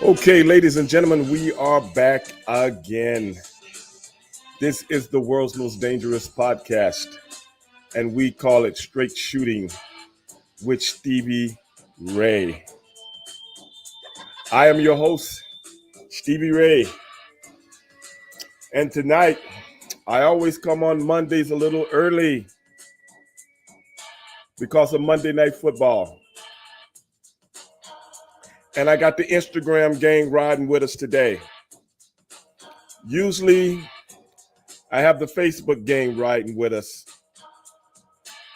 Okay, ladies and gentlemen, we are back again. This is the world's most dangerous podcast, and we call it Straight Shooting with Stevie Ray. I am your host, Stevie Ray, and tonight I always come on Mondays a little early because of Monday Night Football. And I got the Instagram gang riding with us today. Usually, I have the Facebook gang riding with us.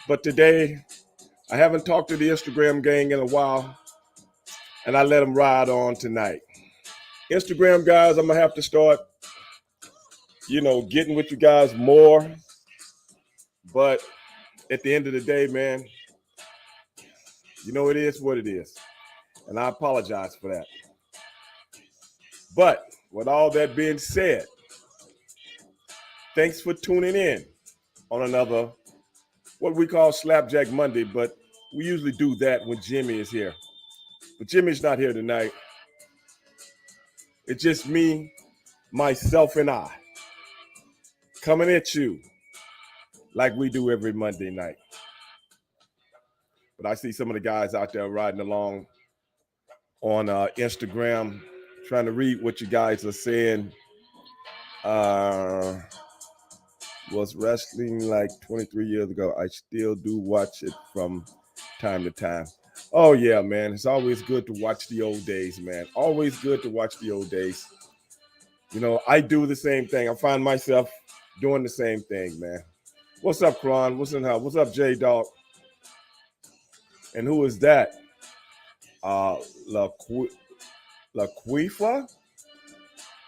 But today, I haven't talked to the Instagram gang in a while, and I let them ride on tonight. Instagram guys, I'm going to have to start, getting with you guys more. But at the end of the day, man, it is what it is. And I apologize for that. But with all that being said, thanks for tuning in on another, what we call Slapjack Monday, but we usually do that when Jimmy is here. But Jimmy's not here tonight. It's just me, myself, and I coming at you like we do every Monday night. But I see some of the guys out there riding along on Instagram, trying to read what you guys are saying. Was wrestling like 23 years ago. I still do watch it from time to time. Oh, yeah, man. It's always good to watch the old days, man. Always good to watch the old days. I do the same thing. I find myself doing the same thing, man. What's up, Kron? What's in house? What's up, J-Dog? And who is that? LaQuifa?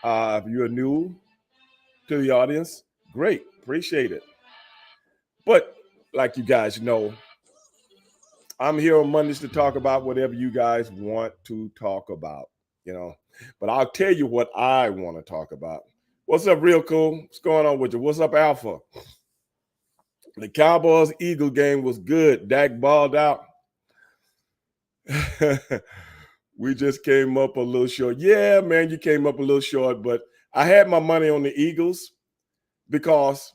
If you're new to the audience, great. Appreciate it. But like you guys know, I'm here on Mondays to talk about whatever you guys want to talk about, But I'll tell you what I want to talk about. What's up, Real Cool? What's going on with you? What's up, Alpha? The Cowboys-Eagle game was good. Dak balled out. We just came up a little short. Yeah, man, you came up a little short, but I had my money on the Eagles because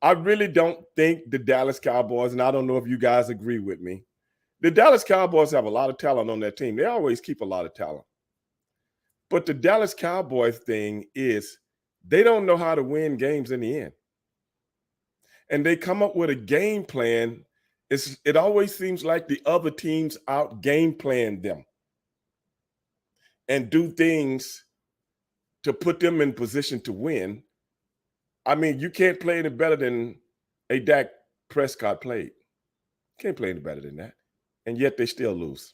I really don't think the Dallas Cowboys, and I don't know if you guys agree with me, the Dallas Cowboys have a lot of talent on their team. They always keep a lot of talent. But the Dallas Cowboys thing is they don't know how to win games in the end. And they come up with a game plan. It always seems like the other teams out game plan them and do things to put them in position to win. I mean, you can't play any better than a Dak Prescott played. Can't play any better than that. And yet they still lose.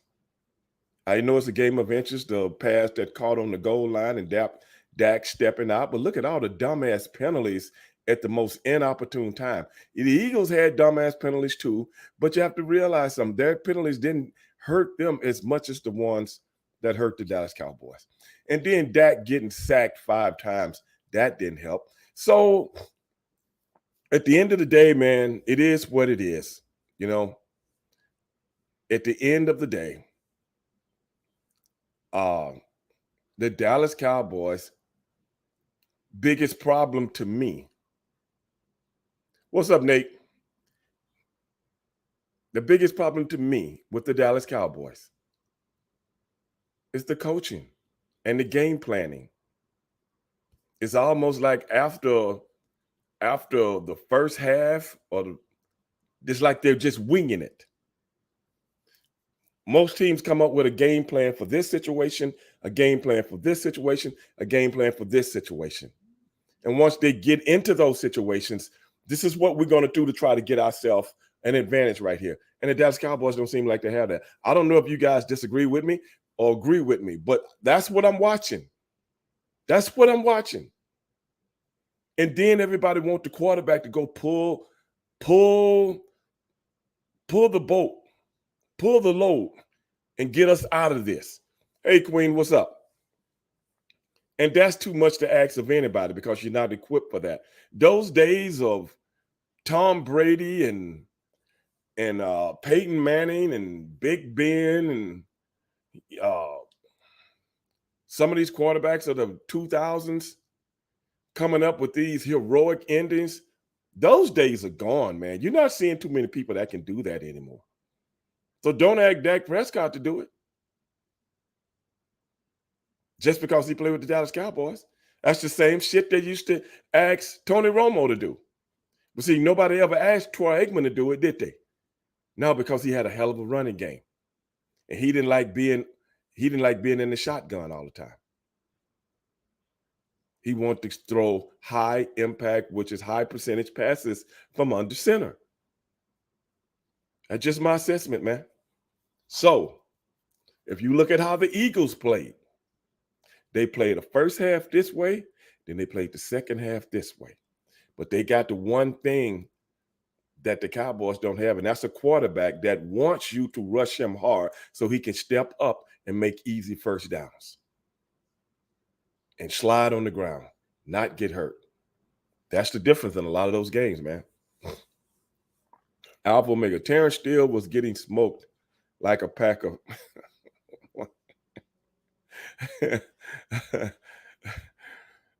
I know it's a game of inches, the pass that caught on the goal line and Dak stepping out. But look at all the dumbass penalties at the most inopportune time. The Eagles had dumbass penalties too, but you have to realize something. Their penalties didn't hurt them as much as the ones that hurt the Dallas Cowboys. And then Dak getting sacked 5 times, that didn't help. So at the end of the day, man, it is what it is. At the end of the day, the Dallas Cowboys' biggest problem to me. What's up, Nate? The biggest problem to me with the Dallas Cowboys is the coaching and the game planning. It's almost like after the first half, it's like they're just winging it. Most teams come up with a game plan for this situation, a game plan for this situation, a game plan for this situation. And once they get into those situations, this is what we're going to do to try to get ourselves an advantage right here. And the Dallas Cowboys don't seem like they have that. I don't know if you guys disagree with me or agree with me, but that's what I'm watching. That's what I'm watching. And then everybody wants the quarterback to go pull the boat, pull the load, and get us out of this. Hey, Queen, what's up? And that's too much to ask of anybody because you're not equipped for that. Those days of Tom Brady and Peyton Manning and Big Ben and Some of these quarterbacks of the 2000s coming up with these heroic endings, those days are gone, man. You're not seeing too many people that can do that anymore. So don't ask Dak Prescott to do it just because he played with the Dallas Cowboys. That's the same shit they used to ask Tony Romo to do. But see, nobody ever asked Troy Aikman to do it, did they? No, because he had a hell of a running game. And he didn't like being in the shotgun all the time. He wanted to throw high impact, which is high percentage passes from under center. That's just my assessment, man. So if you look at how the Eagles played, they played the first half this way, then they played the second half this way. But they got the one thing that the Cowboys don't have, and that's a quarterback that wants you to rush him hard so he can step up and make easy first downs and slide on the ground, not get hurt. That's the difference in a lot of those games, man. Alpha Omega. Terrence Steele was getting smoked like a pack of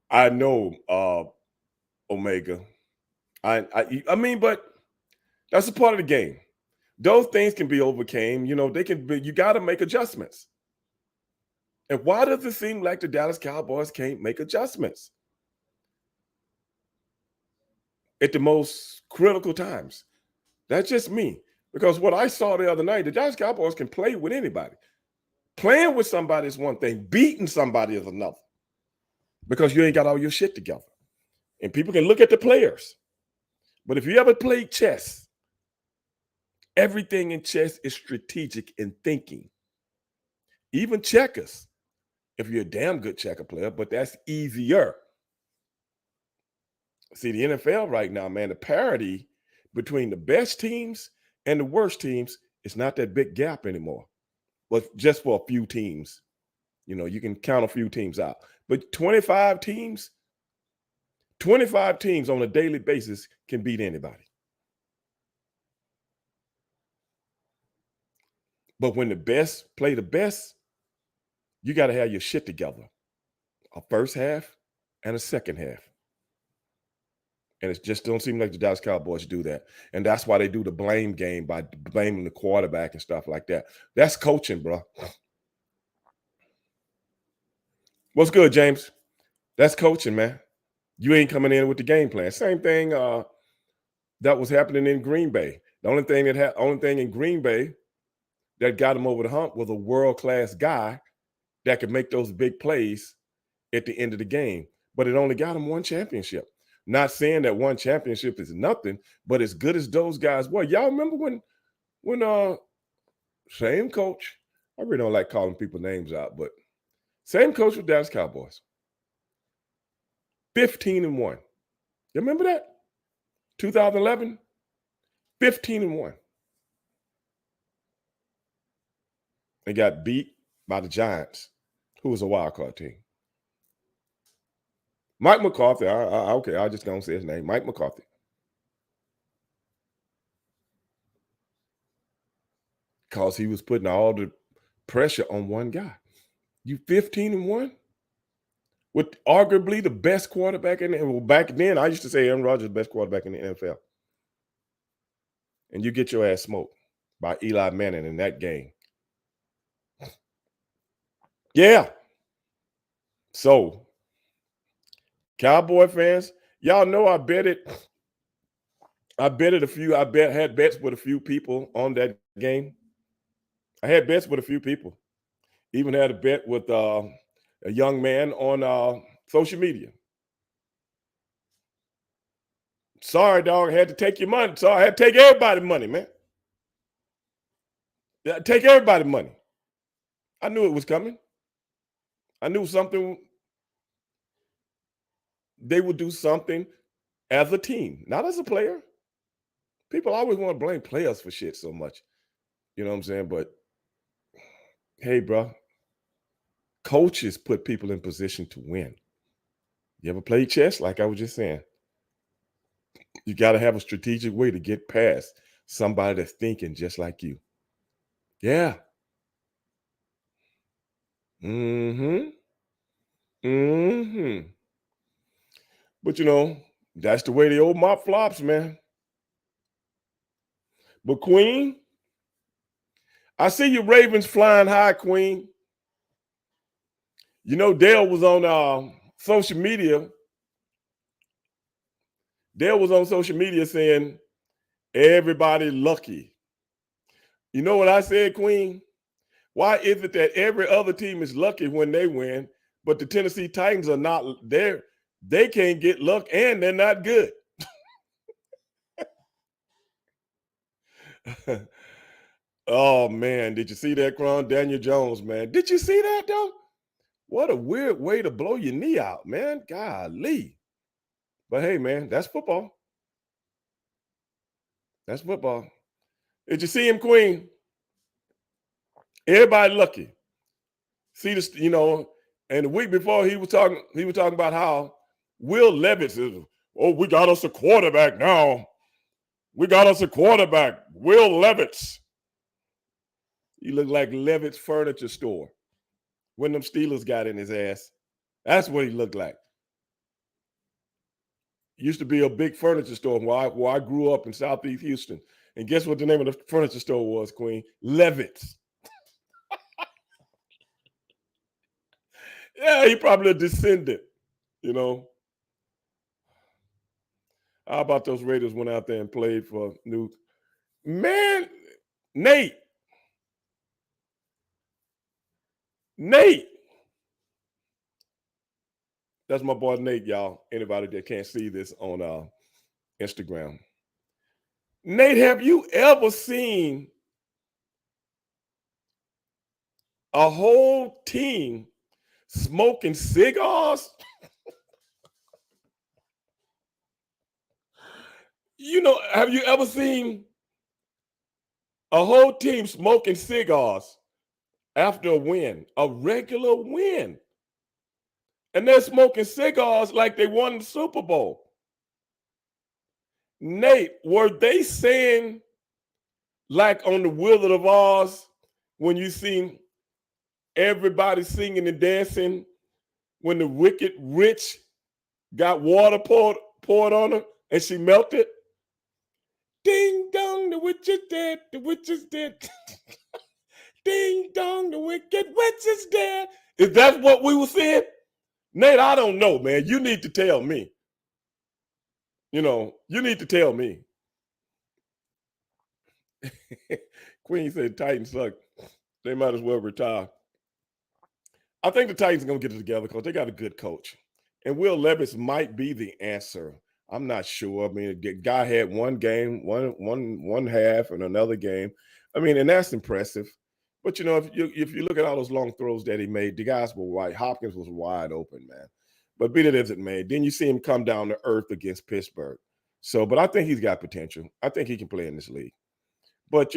I know, Omega. I mean, but that's a part of the game. Those things can be overcame. You know, they can be, you got to make adjustments. And why does it seem like the Dallas Cowboys can't make adjustments at the most critical times? That's just me. Because what I saw the other night, the Dallas Cowboys can play with anybody. Playing with somebody is one thing. Beating somebody is another. Because you ain't got all your shit together. And people can look at the players. But if you ever played chess, everything in chess is strategic in thinking. Even checkers, if you're a damn good checker player, but that's easier. See, the NFL right now, man, the parity between the best teams and the worst teams is not that big gap anymore. But just for a few teams, you know, you can count a few teams out. But 25 teams on a daily basis can beat anybody. But when the best play the best, you got to have your shit together. A first half and a second half. And it just don't seem like the Dallas Cowboys do that. And that's why they do the blame game by blaming the quarterback and stuff like that. That's coaching, bro. What's good, James? That's coaching, man. You ain't coming in with the game plan. Same thing that was happening in Green Bay. The only thing in Green Bay that got him over the hump was a world-class guy that could make those big plays at the end of the game. But it only got him one championship. Not saying that one championship is nothing, but as good as those guys were. Y'all remember when same coach, I really don't like calling people names out, but same coach with Dallas Cowboys. 15-1. You remember that? 2011? 15-1. They got beat by the Giants, who was a wild card team. Mike McCarthy, okay, I'll just go and say his name. Mike McCarthy. Because he was putting all the pressure on one guy. You 15-1? With arguably the best quarterback in the NFL. Well, back then, I used to say Aaron Rodgers, best quarterback in the NFL. And you get your ass smoked by Eli Manning in that game. Yeah. So, Cowboy fans, y'all know I betted a few. Had bets with a few people on that game. I had bets with a few people. Even had a bet with a young man on social media. Sorry, dog. I had to take your money. Sorry, I had to take everybody's money, man. Take everybody's money. I knew it was coming. I knew something. They would do something as a team, not as a player. People always want to blame players for shit so much. You know what I'm saying? But hey, bro, coaches put people in position to win. You ever played chess? Like I was just saying, you got to have a strategic way to get past somebody that's thinking just like you. Yeah. Mm-hmm. Hmm. But that's the way the old mop flops, man. But Queen, I see you Ravens flying high, Queen. Dale was on social media. Dale was on social media saying everybody lucky. You know what I said, Queen? Why is it that every other team is lucky when they win, but the Tennessee Titans are not there? They can't get luck and they're not good. Oh man, did you see that, Cron? Daniel Jones, man. Did you see that though? What a weird way to blow your knee out, man. Golly. But hey, man, that's football. That's football. Did you see him, Queen? Everybody lucky. See this, and the week before he was talking about how Will Levis is, oh, we got us a quarterback now. We got us a quarterback, Will Levis. He looked like Levitt's furniture store when them Steelers got in his ass. That's what he looked like. Used to be a big furniture store where I grew up in Southeast Houston. And guess what the name of the furniture store was, Queen? Levitt's. Yeah, he probably a descendant, you know. How about those Raiders went out there and played for New Man, Nate. Nate. That's my boy Nate, y'all. Anybody that can't see this on Instagram. Nate, have you ever seen a whole team smoking cigars? Have you ever seen a whole team smoking cigars after a win, a regular win? And they're smoking cigars like they won the Super Bowl. Nate, were they saying, like on the Wizard of Oz, when you see everybody singing and dancing when the wicked witch got water poured on her and she melted? Ding dong, the witch is dead, the witch is dead. Ding dong, the wicked witch is dead. Is that what we were saying? Nate, I don't know, man. You need to tell me. You need to tell me. Queen said Titans suck. They might as well retire. I think the Titans are going to get it together because they got a good coach. And Will Levis might be the answer. I'm not sure. I mean, the guy had one game, one half, and another game. I mean, and that's impressive. But if you look at all those long throws that he made, the guys were wide. Hopkins was wide open, man. But be that as it may, then you see him come down to earth against Pittsburgh. So, but I think he's got potential. I think he can play in this league. But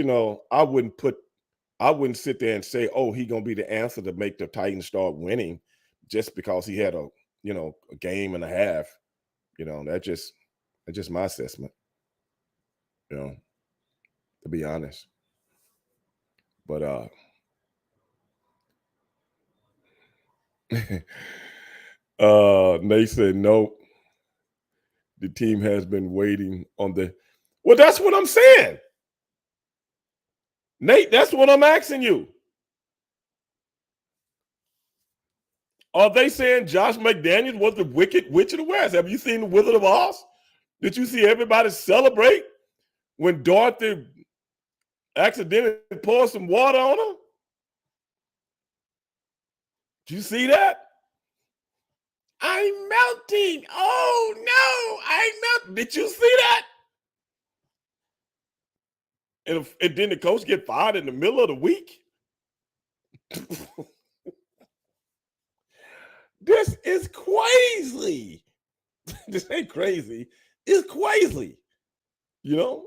I wouldn't sit there and say, oh, he's gonna be the answer to make the Titans start winning just because he had a game and a half. That's just my assessment, to be honest. But Nate said no. The team has been waiting on the. Well, that's what I'm saying. Nate, that's what I'm asking you. Are they saying Josh McDaniels was the wicked witch of the West? Have you seen the Wizard of Oz? Did you see everybody celebrate when Dorothy accidentally poured some water on her? Did you see that? I'm melting. Oh no, I'm melting. Did you see that? And then the coach get fired in the middle of the week? This is crazy. This ain't crazy. It's crazy.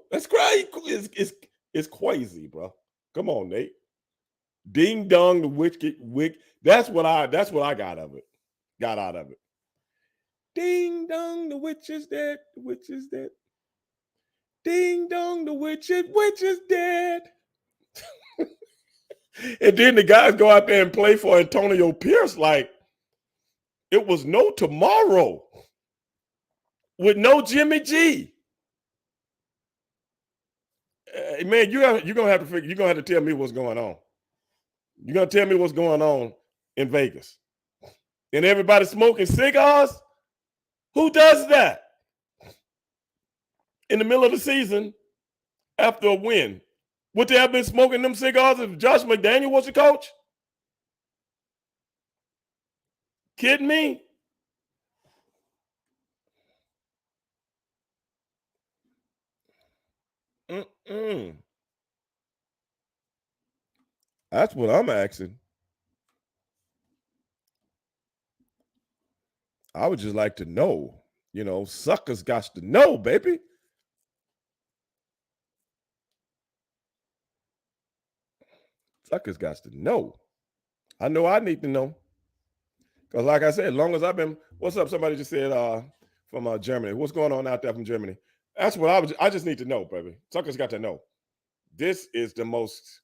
That's crazy. It's crazy, bro. Come on, Nate. Ding dong, the wicked wick. That's what I got of it. Got out of it. Ding dong, the witch is dead. The witch is dead. Ding dong, the witch is dead. And then the guys go out there and play for Antonio Pierce like It was no tomorrow with no Jimmy G. Man, you're gonna have to figure. You're gonna have to tell me what's going on. You're gonna tell me what's going on in Vegas, and everybody smoking cigars. Who does that in the middle of the season after a win? Would they have been smoking them cigars if Josh McDaniel was the coach? Kidding me? Mm-mm. That's what I'm asking. I would just like to know. Suckers got to know, baby. Suckers got to know. I know I need to know. Because like I said, as long as I've been, what's up? Somebody just said from Germany. What's going on out there from Germany? That's what I just need to know, baby. Suckers got to know. This is the most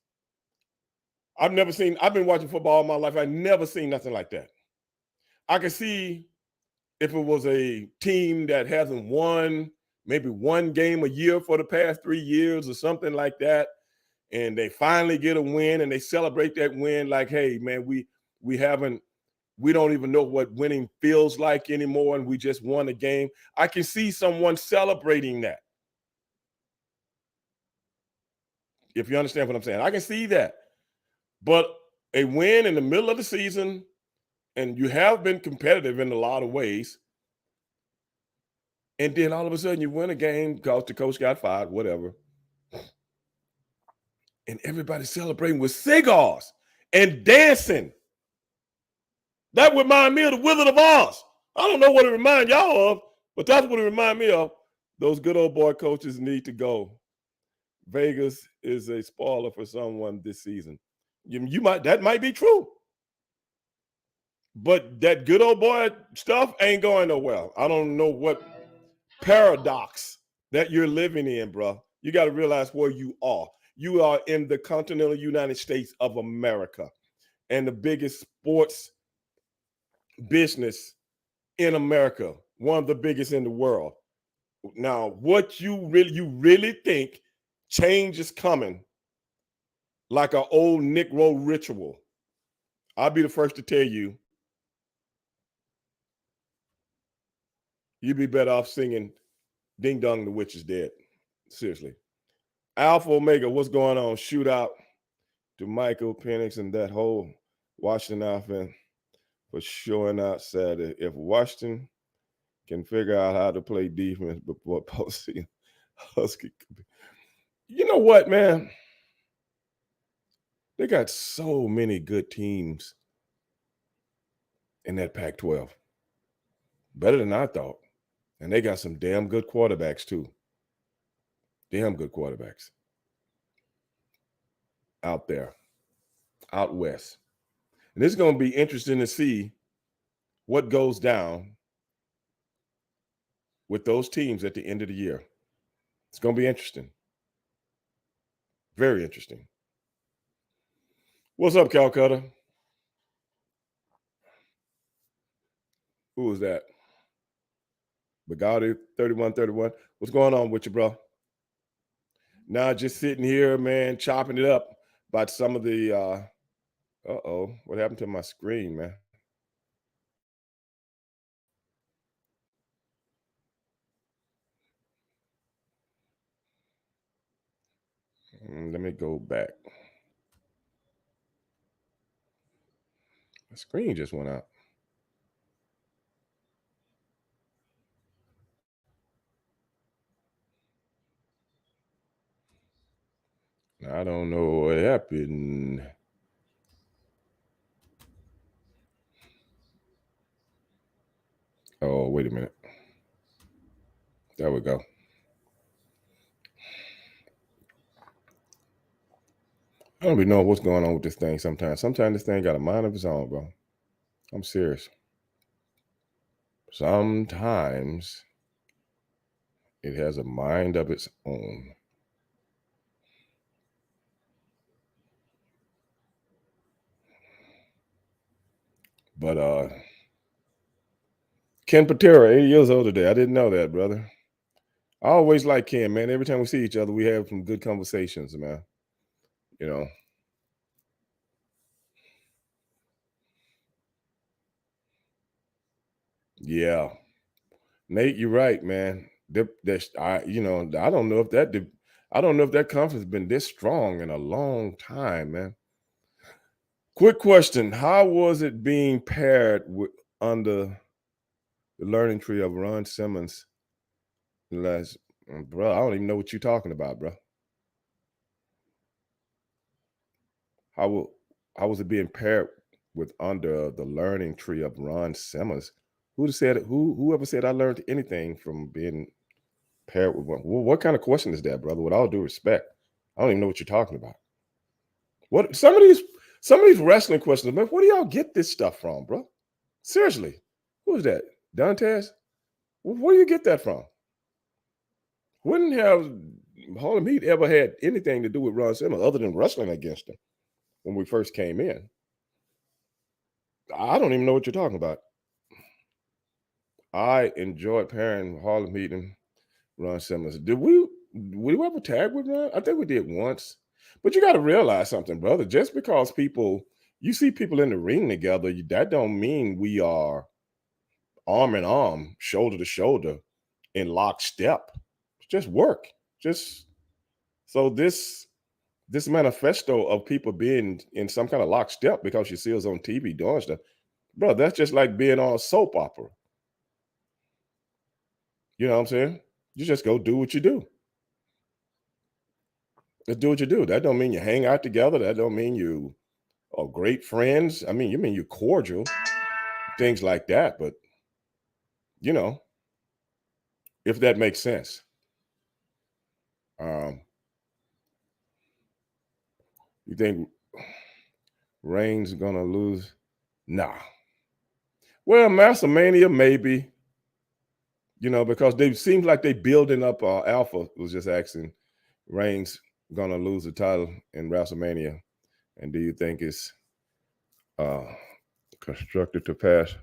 I've been watching football all my life. I've never seen nothing like that. I can see if it was a team that hasn't won maybe one game a year for the past 3 years or something like that, and they finally get a win and they celebrate that win like, hey, man, we don't even know what winning feels like anymore, and we just won a game. I can see someone celebrating that. If you understand what I'm saying, I can see that. But a win in the middle of the season, and you have been competitive in a lot of ways, and then all of a sudden you win a game because the coach got fired, whatever, and everybody's celebrating with cigars and dancing. That remind me of the Wizard of Oz. I don't know what it remind y'all of, but that's what it remind me of. Those good old boy coaches need to go. Vegas is a spoiler for someone this season. That might be true, but that good old boy stuff ain't going nowhere. I don't know what paradox that you're living in, bro. You got to realize where you are. You are in the continental United States of America, and the biggest sports business in America, one of the biggest in the world. Now, what you really think change is coming like an old Negro ritual? I'll be the first to tell you, you'd be better off singing Ding Dong, the Witch is Dead. Seriously. Alpha Omega, what's going on? Shootout to Michael Penix and that whole Washington offense for showing out Saturday. If Washington can figure out how to play defense before postseason, Husky could be. You know what, man? They got so many good teams in that Pac 12. Better than I thought. And they got some damn good quarterbacks, too. Damn good quarterbacks out there, out west. And it's going to be interesting to see what goes down with those teams at the end of the year. It's going to be interesting. Very interesting. What's up, Calcutta? Who was that? Bugatti 3131. What's going on with you, bro? Now just sitting here, man, chopping it up about some of the uh-oh, what happened to my screen, man? Let me go back. The screen just went out. I don't know what happened. Oh, wait a minute. There we go. I don't even know what's going on with this thing sometimes. Sometimes this thing got a mind of its own, bro. I'm serious. Sometimes it has a mind of its own. But Ken Patera, 80 years old today. I didn't know that, brother. I always like Ken, man. Every time we see each other, we have some good conversations, man. You know, yeah. Nate, you're right, man. I don't know if I don't know if that conference has been this strong in a long time, man. Quick question: how was it being paired with under the learning tree of Ron Simmons last? Bro, I don't even know what you're talking about, bro. How will how was it being paired with under the learning tree of Ron Simmons? Whoever said I learned anything from being paired with one? What kind of question is that, brother? With all due respect, I don't even know what you're talking about. What some of these wrestling questions, man? Where do y'all get this stuff from, bro? Seriously, who's that? Dantes? Where do you get that from? Wouldn't have Harlem Heat ever had anything to do with Ron Simmons other than wrestling against him when we first came in? I don't even know what you're talking about. I enjoyed pairing Harlem Heat and Ron Simmons. Did we ever tag with Ron? I think we did once. But you got to realize something, brother. Just because you see people in the ring together, that don't mean we are arm in arm, shoulder to shoulder, in lockstep. It's just work. Just so this manifesto of people being in some kind of lockstep because you see us on TV doing stuff, bro. That's just like being on a soap opera. You know what I'm saying? You just go do what you do. Just do what you do. That don't mean you hang out together. That don't mean you are great friends. I mean, you mean you're cordial, things like that. But you know, if that makes sense. Um, you think Reigns gonna lose? Nah. Well, Mania maybe. Because they seems like they building up. Alpha was just asking, Reigns gonna lose the title in WrestleMania, and do you think it's uh constructed to pass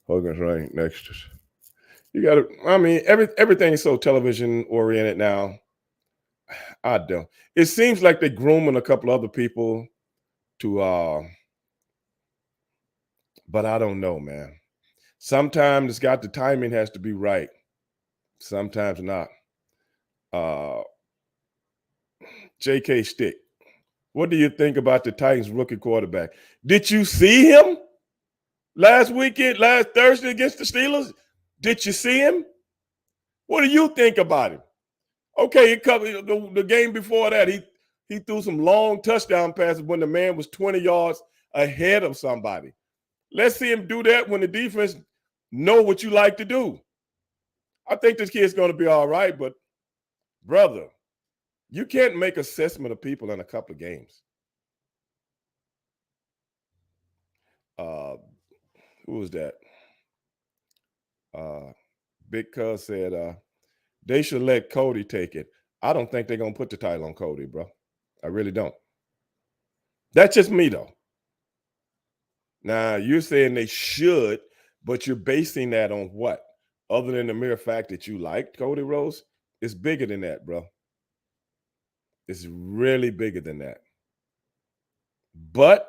Hogan's reign next? You got to. I mean, everything is so television oriented now. I don't. It seems like they're grooming a couple other people to, but I don't know, man. Sometimes it's got the timing has to be right. Sometimes not. Uh, J.K. Stick. What do you think about the Titans rookie quarterback? Did you see him last Thursday against the Steelers? Did you see him? What do you think about him? Okay, he covered the game before that. He threw some long touchdown passes when the man was 20 yards ahead of somebody. Let's see him do that when the defense know what you like to do. I think this kid's going to be all right, but brother, you can't make assessment of people in a couple of games. Uh, who was that? Uh, Big Cuz said they should let Cody take it. I don't think they're gonna put the title on Cody, bro. I really don't. That's just me though. Now you're saying they should, but you're basing that on what? Other than the mere fact that you liked Cody Rhodes, it's bigger than that, bro. It's really bigger than that. But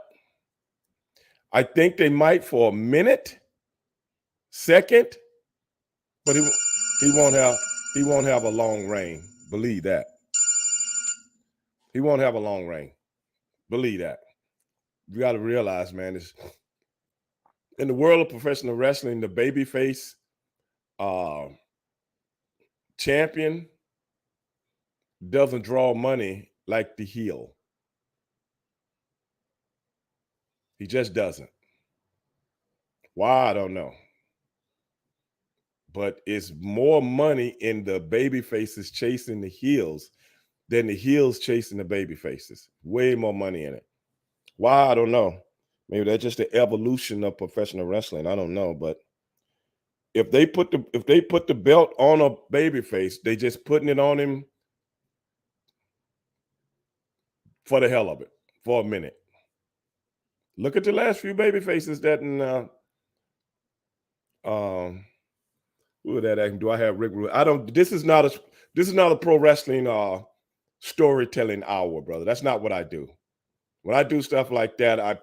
I think they might for a minute, second, but he won't have a long reign. Believe that. He won't have a long reign. Believe that. You got to realize, man, it's in the world of professional wrestling, the babyface uh, champion doesn't draw money like the heel. He just doesn't. Why? I don't know. But it's more money in the baby faces chasing the heels than the heels chasing the baby faces. Way more money in it. Why? I don't know. Maybe that's just the evolution of professional wrestling. I don't know. But if they put the belt on a baby face, they just putting it on him for the hell of it, for a minute. Look at the last few baby faces that um Who would that act? Do I have Rick Rude? I don't. This is not a pro wrestling storytelling hour, brother. That's not what I do. When I do stuff like that, I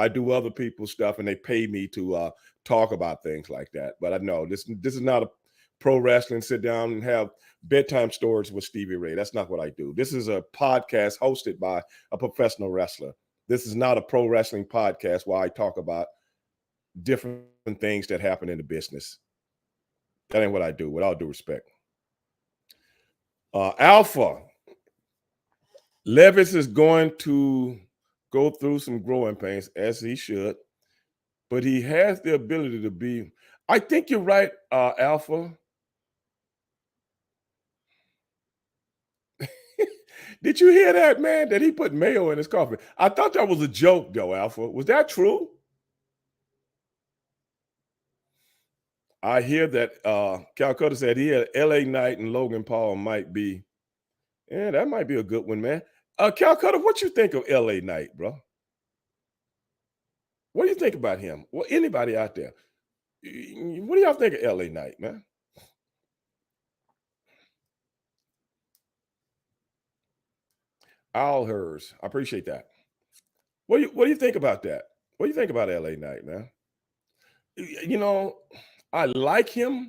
do other people's stuff and they pay me to talk about things like that. But I know this is not a pro wrestling sit down and have bedtime stories with Stevie Ray. That's not what I do. This is a podcast hosted by a professional wrestler. This is not a pro wrestling podcast where I talk about different things that happen in the business. That ain't what I do, with all due respect. Alpha Levis is going to go through some growing pains, as he should, but he has the ability to be. I think you're right, Alpha. Did you hear that, man? That he put mayo in his coffee? I thought that was a joke, though, Alpha. Was that true? I hear that Calcutta said he had LA Knight and Logan Paul might be. Yeah, that might be a good one, man. Calcutta, what you think of LA Knight, bro? What do you think about him? Well, anybody out there? What do y'all think of LA Knight, man? All hers. I appreciate that. What do you think about that? What do you think about LA Knight, man? You know, I like him,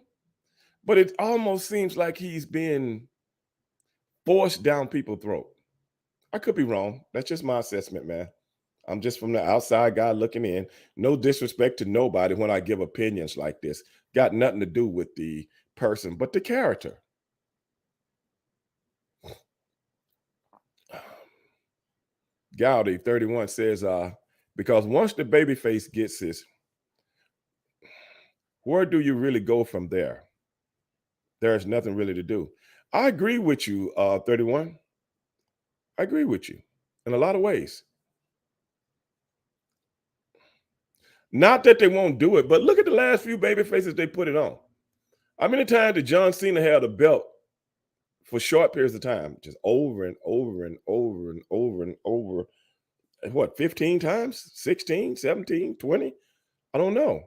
but it almost seems like he's being forced down people's throat. I could be wrong. That's just my assessment, man. I'm just from the outside guy looking in. No disrespect to nobody when I give opinions like this. Got nothing to do with the person, but the character. Gowdy 31 says, because once the babyface gets his, where do you really go from there? There's nothing really to do. I agree with you, 31. I agree with you in a lot of ways. Not that they won't do it, but look at the last few baby faces they put it on. How many times did John Cena have the belt for short periods of time, just over and over and over and over and over? What, 15 times? 16, 17, 20? I don't know.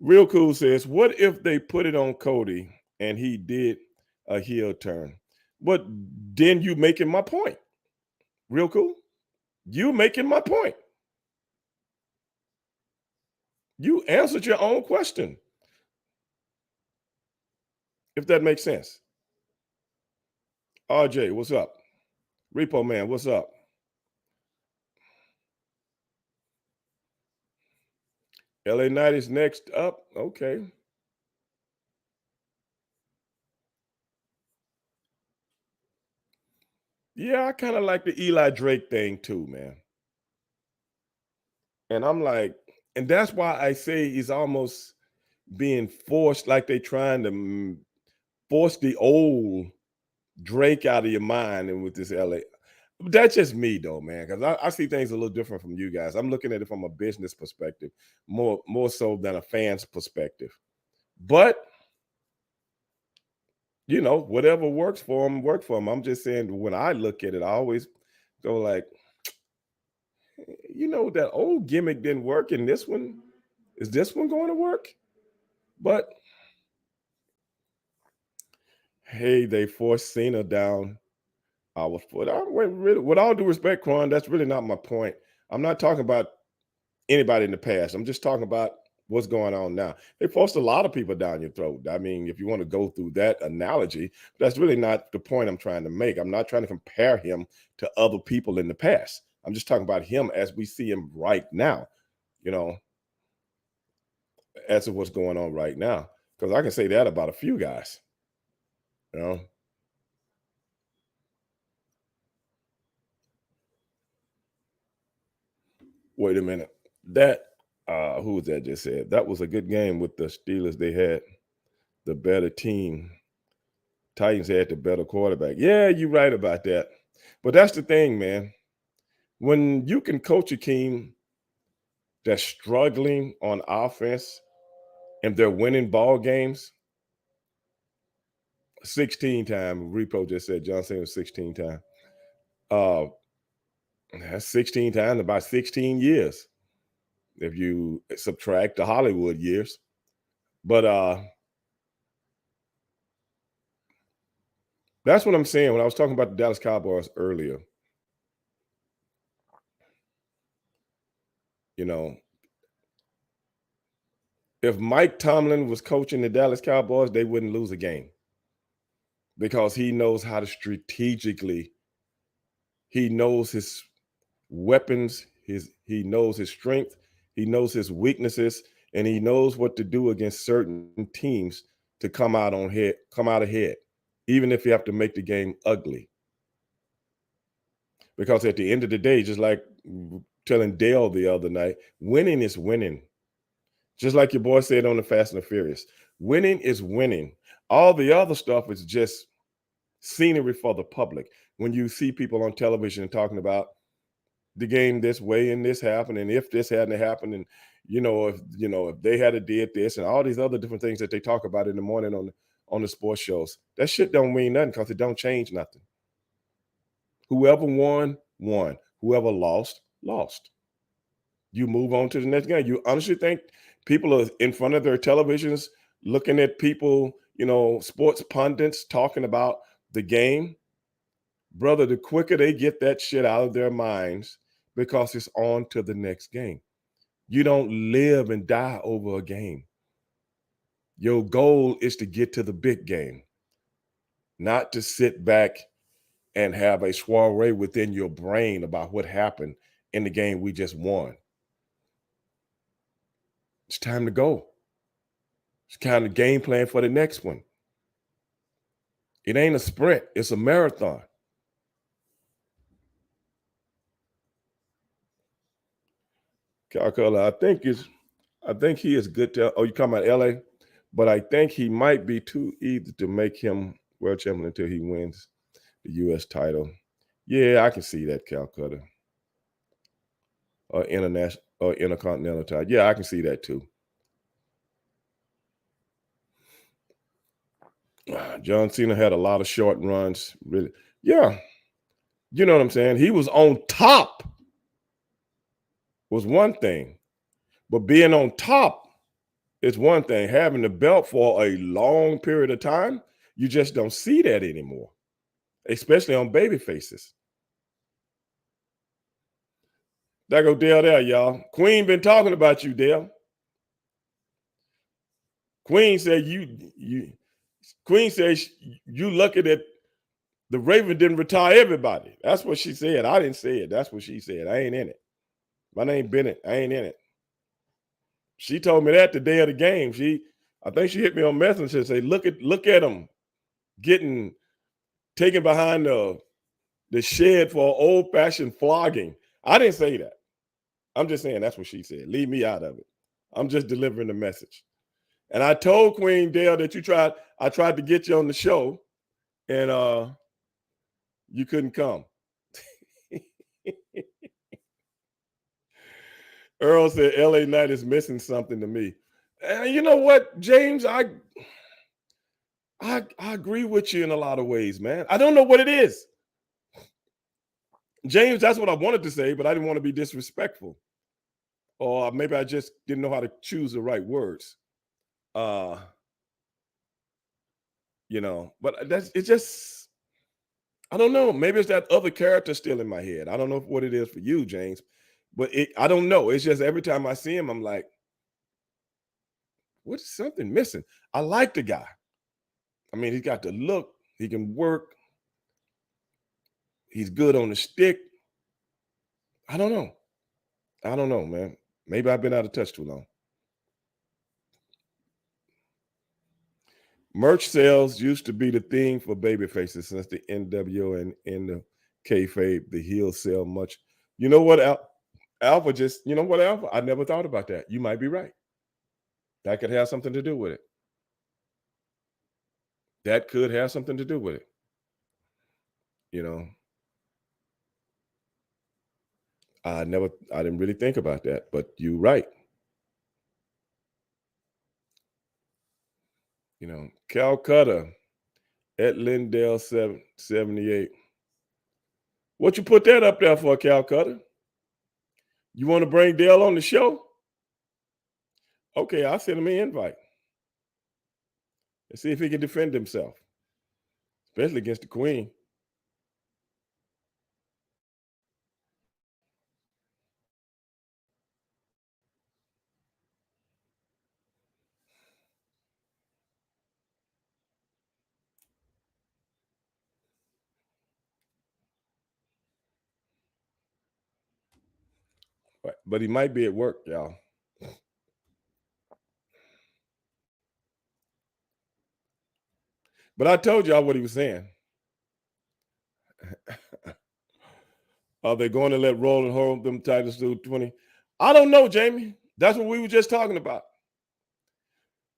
Real Cool says, what if they put it on Cody and he did a heel turn? But then you making my point. Real Cool. You making my point. You answered your own question, if that makes sense. RJ, what's up? Repo Man, what's up? LA Knight is next up. Okay. Yeah, I kind of like the Eli Drake thing too, man. And I'm like, and that's why I say he's almost being forced, like they trying to force the old Drake out of your mind and with this LA. That's just me though, man, because I see things a little different from you guys. I'm looking at it from a business perspective, more so than a fan's perspective. But whatever works for them, work for them. I'm just saying when I look at it, I always go like, that old gimmick didn't work, and this one is this one going to work? But hey, they forced Cena down our foot. With all due respect, Kron, that's really not my point. I'm not talking about anybody in the past. I'm just talking about what's going on now. They forced a lot of people down your throat. I mean, if you want to go through that analogy, that's really not the point I'm trying to make. I'm not trying to compare him to other people in the past. I'm just talking about him as we see him right now, you know, as of what's going on right now. Because I can say that about a few guys, you know. Wait a minute. That who was that just said? That was a good game with the Steelers. They had the better team. Titans had the better quarterback. Yeah, you're right about that. But that's the thing, man. When you can coach a team that's struggling on offense and they're winning ball games, 16 time. Repo just said John Cena was 16 time. Uh that's 16 times, about 16 years. If you subtract the Hollywood years. But that's what I'm saying when I was talking about the Dallas Cowboys earlier. You know, if Mike Tomlin was coaching the Dallas Cowboys, they wouldn't lose a game because he knows how to strategically, he knows his weapons, he knows his strength, he knows his weaknesses, and he knows what to do against certain teams to come out ahead, even if you have to make the game ugly. Because at the end of the day, just like telling Dale the other night, winning is winning. Just like your boy said on the Fast and the Furious, winning is winning. All the other stuff is just scenery for the public. When you see people on television talking about the game this way and this happened, and if this hadn't happened, and if they had did this, and all these other different things that they talk about in the morning on the sports shows, that shit don't mean nothing because it don't change nothing. Whoever won, won. Whoever lost, lost. You move on to the next game. You honestly think people are in front of their televisions looking at people, sports pundits talking about the game? Brother, the quicker they get that shit out of their minds, because it's on to the next game. You don't live and die over a game. Your goal is to get to the big game, not to sit back and have a soiree within your brain about what happened in the game we just won. It's time to go. It's kind of game plan for the next one. It ain't a sprint, it's a marathon. Calcutta, I think he is good to. Oh, you talking about LA? But I think he might be too easy to make him world champion until he wins the US title. Yeah, I can see that, Calcutta. Or international or intercontinental title. Yeah, I can see that too. John Cena had a lot of short runs. Really, yeah. You know what I'm saying? He was on top was one thing, but being on top is one thing. Having the belt for a long period of time, you just don't see that anymore, especially on baby faces. There go Dale there, y'all. Queen been talking about you, Dale. Queen said you Queen says you lucky that the Raven didn't retire everybody. That's what she said. I didn't say it. That's what she said. I ain't in it. My name Bennett. I ain't in it. She told me that the day of the game. I think she hit me on Messenger and say, look at him getting taken behind the shed for old fashioned flogging. I didn't say that. I'm just saying that's what she said. Leave me out of it. I'm just delivering the message. And I told Queen Dale that I tried to get you on the show and you couldn't come. Earl said LA Knight is missing something to me. And you know what, James? I agree with you in a lot of ways, man. I don't know what it is. James, that's what I wanted to say, but I didn't want to be disrespectful. Or maybe I just didn't know how to choose the right words. But it's just, I don't know. Maybe it's that other character still in my head. I don't know what it is for you, James, but I don't know. It's just every time I see him, I'm like, what's something missing? I like the guy. I mean, he's got the look, he can work, he's good on the stick. I don't know. I don't know, man. Maybe I've been out of touch too long. Merch sales used to be the thing for baby faces since the NWO and in the kayfabe. The heels sell much. You know what, Alpha? You know what, Alpha? I never thought about that. You might be right. That could have something to do with it. That could have something to do with it. You know, I didn't really think about that, but you're right. Calcutta at Lindell 78. What you put that up there for, Calcutta? You want to bring Dale on the show? Okay, I'll send him an invite. and see if he can defend himself, especially against the Queen. But he might be at work, y'all. But I told y'all what he was saying. Are they going to let Roland hold them titles through 20? I don't know, Jamie. That's what we were just talking about.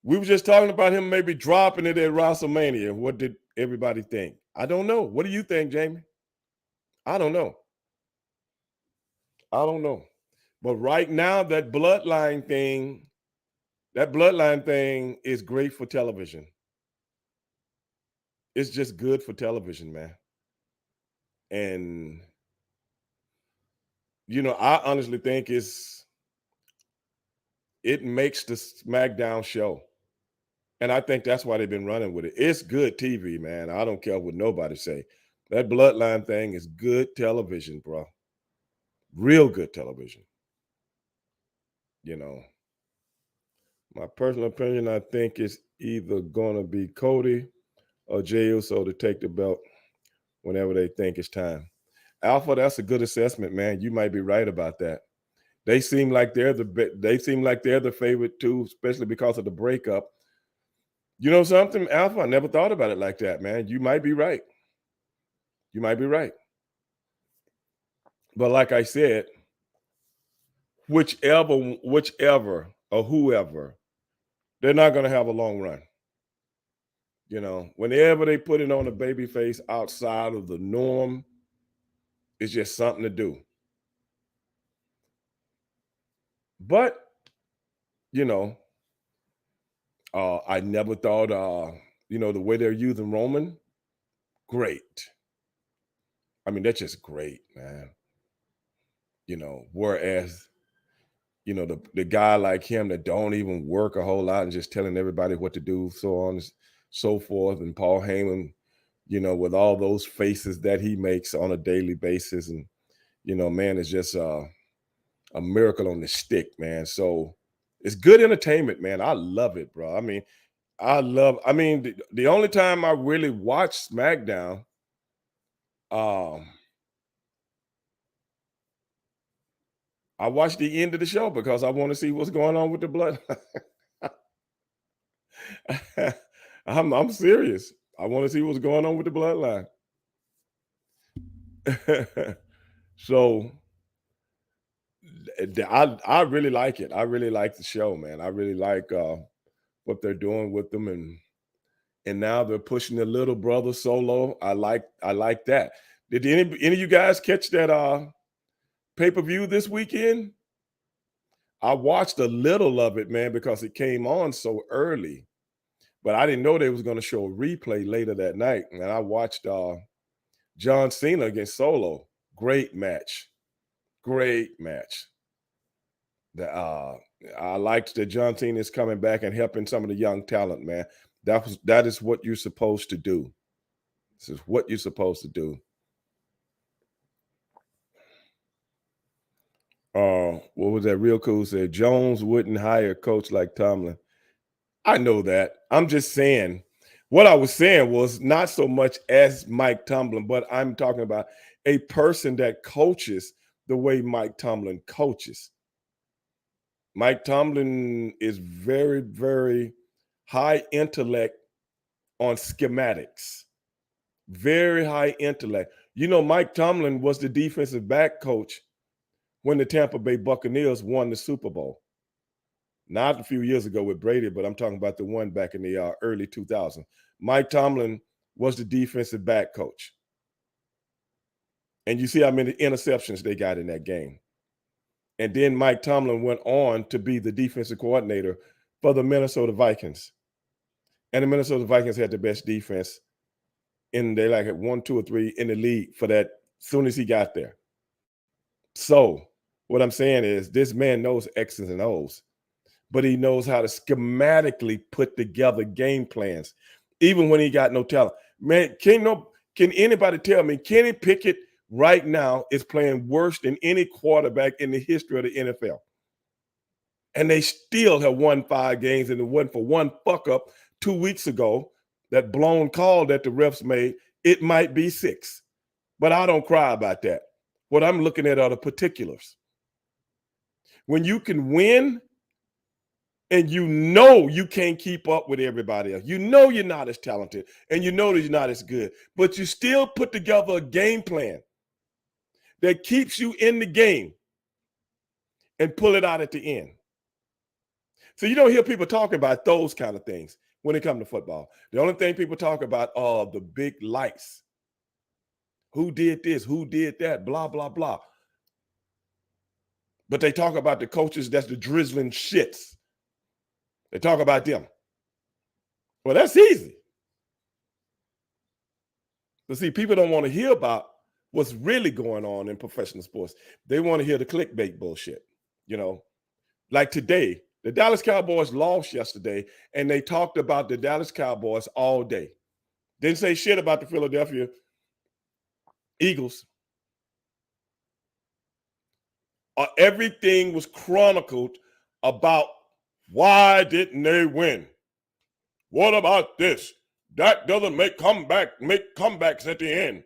We were just talking about him maybe dropping it at WrestleMania. What did everybody think? I don't know. What do you think, Jamie? I don't know. I don't know. But right now, that bloodline thing is great for television. It's just good for television, man. And I honestly think it makes the SmackDown show. And I think that's why they've been running with it. It's good TV, man. I don't care what nobody say. That bloodline thing is good television, bro. Real good television. You know, my personal opinion, I think it's either gonna be Cody or Jey Uso to take the belt whenever they think it's time. Alpha, that's a good assessment, man. You might be right about that. They seem like they're the favorite too, especially because of the breakup. You know something, Alpha? I never thought about it like that, man. You might be right. You might be right. But like I said, whichever or whoever, they're not going to have a long run. Whenever they put it on a baby face outside of the norm, it's just something to do. But, you know, I never thought, the way they're using Roman, great. I mean, that's just great, man. Whereas, the guy like him that don't even work a whole lot and just telling everybody what to do, so on and so forth. And Paul Heyman, with all those faces that he makes on a daily basis. And, man, it's just a miracle on the stick, man. So it's good entertainment, man. I love it, bro. I mean, the only time I really watched SmackDown, um, I watched the end of the show because I want to see what's going on with the blood. I'm serious. I want to see what's going on with the bloodline. So I really like it. I really like the show, man. I really like what they're doing with them, and now they're pushing the little brother solo. I like that. Did any of you guys catch that pay-per-view this weekend? I watched a little of it, man, because it came on so early. But I didn't know they was going to show a replay later that night. And I watched John Cena against Solo. Great match. Great match. I liked that John Cena is coming back and helping some of the young talent, man. That is what you're supposed to do. This is what you're supposed to do. What was that? Real Cool said Jones wouldn't hire a coach like Tomlin. I know that. I'm just saying. What I was saying was not so much as Mike Tomlin, but I'm talking about a person that coaches the way Mike Tomlin coaches. Mike Tomlin is very, very high intellect on schematics. Very high intellect. Mike Tomlin was the defensive back coach when the Tampa Bay Buccaneers won the Super Bowl. Not a few years ago with Brady, but I'm talking about the one back in the early 2000s. Mike Tomlin was the defensive back coach. And you see how many interceptions they got in that game. And then Mike Tomlin went on to be the defensive coordinator for the Minnesota Vikings. And the Minnesota Vikings had the best defense they like at 1, 2, or 3 in the league for that as soon as he got there. So what I'm saying is this man knows X's and O's. but he knows how to schematically put together game plans, even when he got no talent. Man, can anybody tell me Kenny Pickett right now is playing worse than any quarterback in the history of the NFL? And they still have won 5 games, and it wasn't for one fuck up 2 weeks ago, that blown call that the refs made. It might be 6, but I don't cry about that. What I'm looking at are the particulars. When you can win and you know you can't keep up with everybody else, you know you're not as talented, and you know that you're not as good, but you still put together a game plan that keeps you in the game and pull it out at the end. So you don't hear people talking about those kind of things when it comes to football. The only thing people talk about are the big lights. Who did this? Who did that? Blah, blah, blah. But they talk about the coaches that's the drizzling shits. They talk about them. Well, that's easy. But see, people don't want to hear about what's really going on in professional sports. They want to hear the clickbait bullshit. You know, like today, the Dallas Cowboys lost yesterday, and they talked about the Dallas Cowboys all day. Didn't say shit about the Philadelphia Eagles. Everything was chronicled about why didn't they win? What about this? That doesn't make comebacks at the end.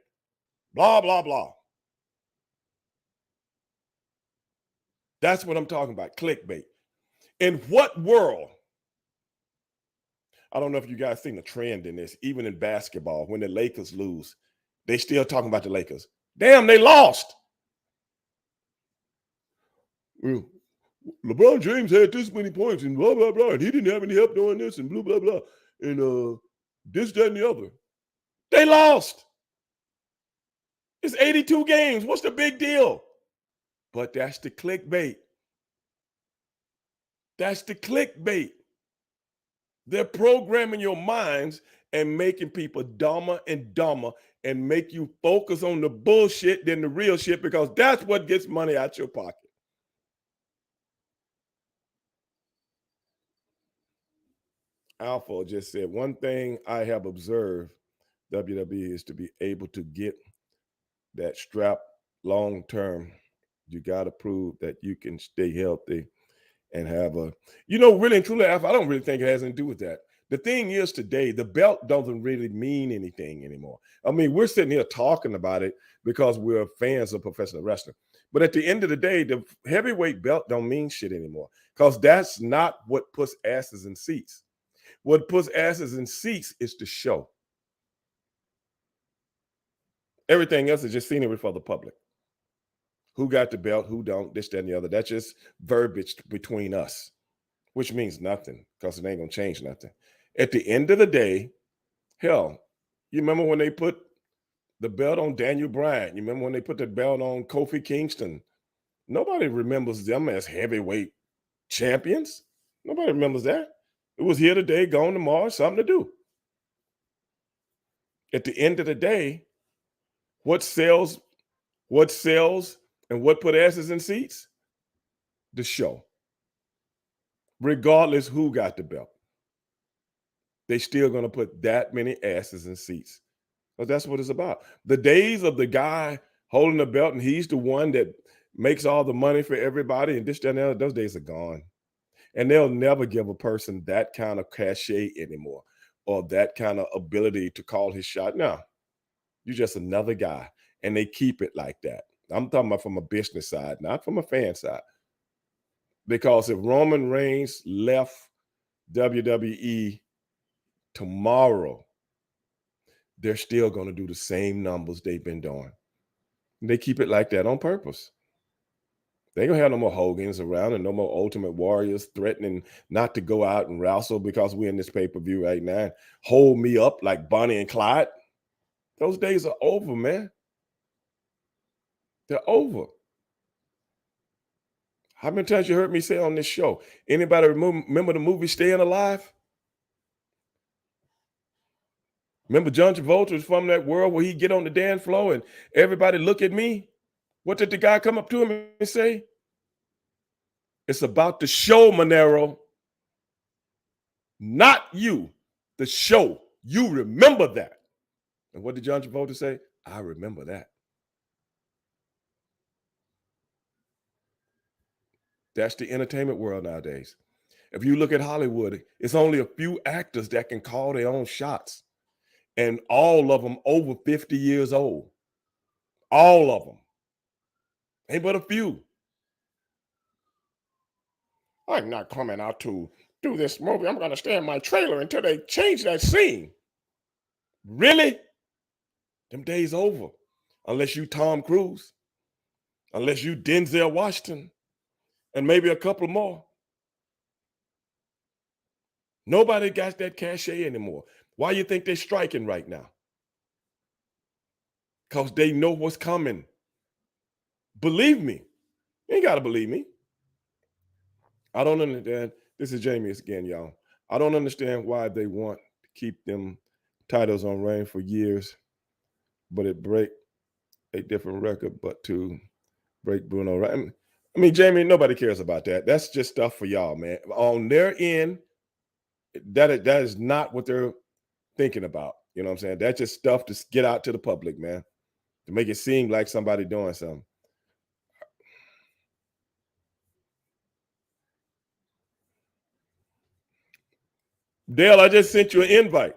Blah, blah, blah. That's what I'm talking about, clickbait. In what world? I don't know if you guys seen the trend in this, even in basketball, when the Lakers lose, they still talking about the Lakers. Damn, they lost. Well, LeBron James had this many points and blah, blah, blah, and he didn't have any help doing this and blah, blah, blah, and this, that, and the other. They lost. It's 82 games. What's the big deal? But that's the clickbait. That's the clickbait. They're programming your minds and making people dumber and dumber and make you focus on the bullshit than the real shit, because that's what gets money out your pocket. Alpha just said, one thing I have observed WWE is to be able to get that strap long term. You got to prove that you can stay healthy and have a, really and truly, Alpha, I don't really think it has anything to do with that. The thing is, today, the belt doesn't really mean anything anymore. I mean, we're sitting here talking about it because we're fans of professional wrestling. But at the end of the day, the heavyweight belt don't mean shit anymore, because that's not what puts asses in seats. What puts asses in seats is the show. Everything else is just scenery for the public. Who got the belt, who don't, this, that, and the other. That's just verbiage between us, which means nothing, because it ain't going to change nothing. At the end of the day, hell, you remember when they put the belt on Daniel Bryan? You remember when they put the belt on Kofi Kingston? Nobody remembers them as heavyweight champions. Nobody remembers that. It was here today, gone tomorrow, something to do. At the end of the day, what sells, and what put asses in seats? The show. Regardless who got the belt, they still going to put that many asses in seats. But that's what it's about. The days of the guy holding the belt and he's the one that makes all the money for everybody and this, that, and the other, those days are gone. And they'll never give a person that kind of cachet anymore, or that kind of ability to call his shot. No, you're just another guy. And they keep it like that. I'm talking about from a business side, not from a fan side. Because if Roman Reigns left WWE tomorrow, they're still going to do the same numbers they've been doing. And they keep it like that on purpose. They ain't gonna have no more Hogans around and no more Ultimate Warriors threatening not to go out and wrestle because we're in this pay-per-view right now and hold me up like Bonnie and Clyde. Those days are over, man. They're over. How many times you heard me say on this show? Anybody remember the movie Staying Alive? Remember John Travolta was from that world where he get on the dance floor and everybody look at me? What did the guy come up to him and say? It's about the show, Monero. not you, the show. You remember that. And what did John Travolta say? I remember that. That's the entertainment world nowadays. If you look at Hollywood, it's only a few actors that can call their own shots, and all of them over 50 years old. All of them. Ain't but a few. I'm not coming out to do this movie. I'm going to stay in my trailer until they change that scene. Really? Them days over. Unless you Tom Cruise, unless you Denzel Washington, and maybe a couple more. Nobody got that cachet anymore. Why you think they're striking right now? Because they know what's coming. Believe me. You ain't got to believe me. I don't understand. This is Jamie again, y'all. I don't understand why they want to keep them titles on reign for years, but it break a different record, but to break Bruno. Right? I mean, Jamie, nobody cares about that. That's just stuff for y'all, man. On their end, that is not what they're thinking about. You know what I'm saying? That's just stuff to get out to the public, man, to make it seem like somebody doing something. Dale, I just sent you an invite.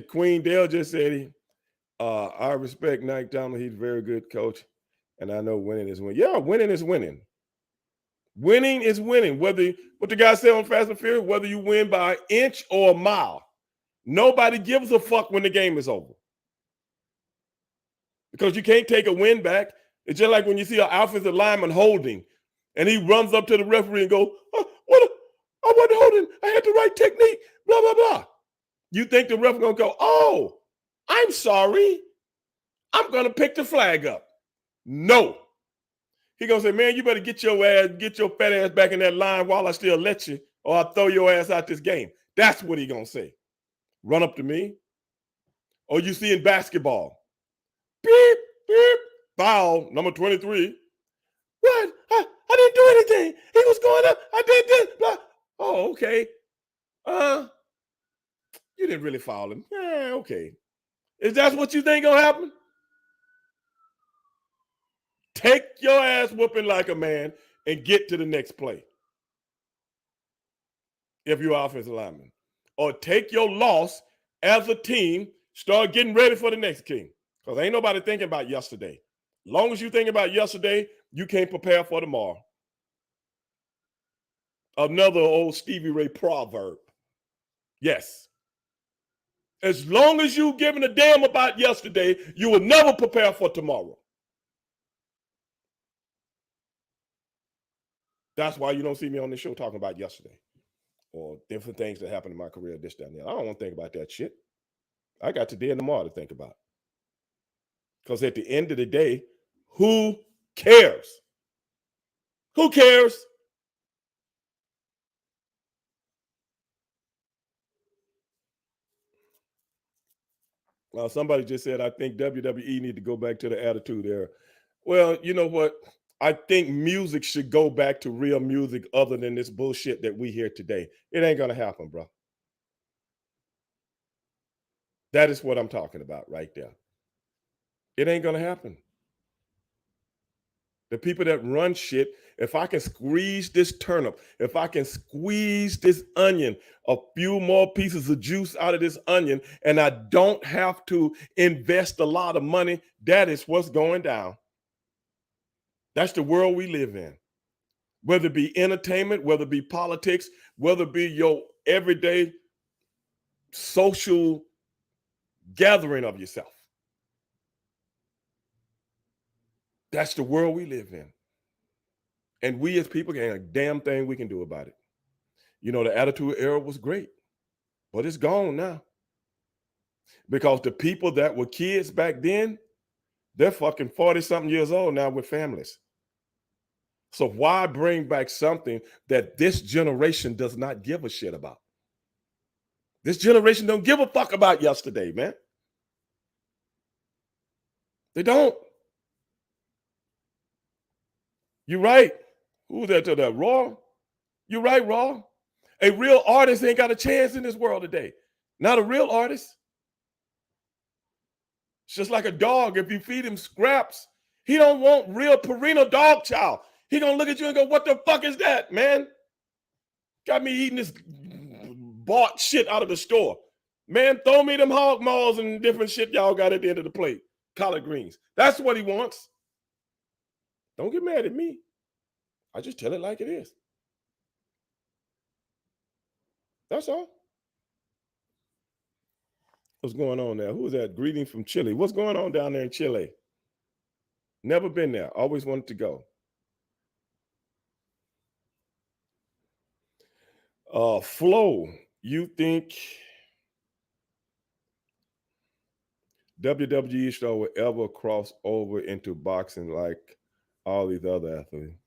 Queen Dale just said I respect Mike Tomlin. He's a very good coach. And I know winning is winning. Yeah, winning is winning. Winning is winning. Whether what the guy said on Fast and Furious, whether you win by an inch or a mile, nobody gives a fuck when the game is over. Because you can't take a win back. It's just like when you see an offensive lineman holding, and he runs up to the referee and go, "What? I wasn't holding. I had the right technique." Blah blah blah. You think the ref gonna go, "Oh, I'm sorry. I'm gonna pick the flag up." No. He gonna say, "Man, you better get your fat ass back in that line while I still let you, or I'll throw your ass out this game." That's what he gonna say. Run up to me. Or you see in basketball, beep, beep, foul, number 23. What? I didn't do anything. He was going up. I did this. Blah. Oh, okay. You didn't really foul him. Yeah, okay. Is that what you think gonna happen? Take your ass whooping like a man and get to the next play. If you're offensive lineman. Or take your loss as a team, start getting ready for the next game. Because ain't nobody thinking about yesterday. Long as you think about yesterday, you can't prepare for tomorrow. Another old Stevie Ray proverb. Yes. As long as you giving a damn about yesterday, you will never prepare for tomorrow. That's why you don't see me on this show talking about yesterday or different things that happened in my career, this, that, and that. I don't want to think about that shit. I got today and tomorrow to think about. Because at the end of the day, who cares? Who cares? Well, somebody just said, I think WWE need to go back to the Attitude Era. Well, you know what? I think music should go back to real music other than this bullshit that we hear today. It ain't going to happen, bro. That is what I'm talking about right there. It ain't going to happen. The people that run shit, if I can squeeze this turnip, if I can squeeze this onion, a few more pieces of juice out of this onion, and I don't have to invest a lot of money, that is what's going down. That's the world we live in. Whether it be entertainment, whether it be politics, whether it be your everyday social gathering of yourself. That's the world we live in. And we as people ain't a damn thing we can do about it. You know, the Attitude Era was great, but it's gone now. Because the people that were kids back then, they're fucking 40-something years old now with families. So why bring back something that this generation does not give a shit about? This generation don't give a fuck about yesterday, man. They don't. You're right. Who was that to that? Raw? You're right, Raw. A real artist ain't got a chance in this world today. Not a real artist. It's just like a dog. If you feed him scraps, he don't want real Purina dog chow. He gonna look at you and go, "What the fuck is that, man? Got me eating this bought shit out of the store. Man, throw me them hog maws and different shit y'all got at the end of the plate. Collard greens. That's what he wants. Don't get mad at me. I just tell it like it is. That's all. What's going on there? Who is that? Greeting from Chile. What's going on down there in Chile? Never been there. Always wanted to go. Flo, you think WWE show will ever cross over into boxing like all these other athletes?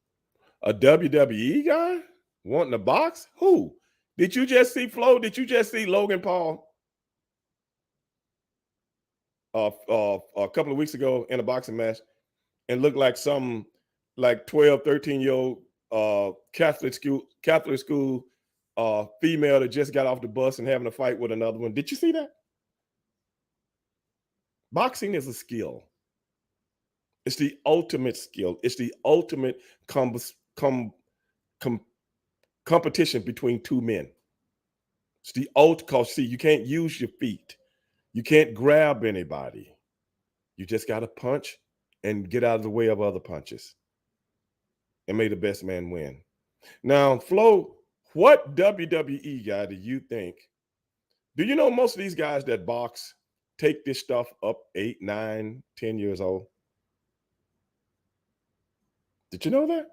A WWE guy wanting to box? Who? Did you just see Flo? Did you just see Logan Paul a couple of weeks ago in a boxing match and looked like some like 12, 13-year-old Catholic school female that just got off the bus and having a fight with another one? Did you see that? Boxing is a skill. It's the ultimate skill. It's the ultimate competition between two men. It's the ultimate, because see, you can't use your feet. You can't grab anybody. You just got to punch and get out of the way of other punches. And may the best man win. Now, Flo, what WWE guy do you think? Do you know most of these guys that box take this stuff up 8, 9, 10 years old? Did you know that?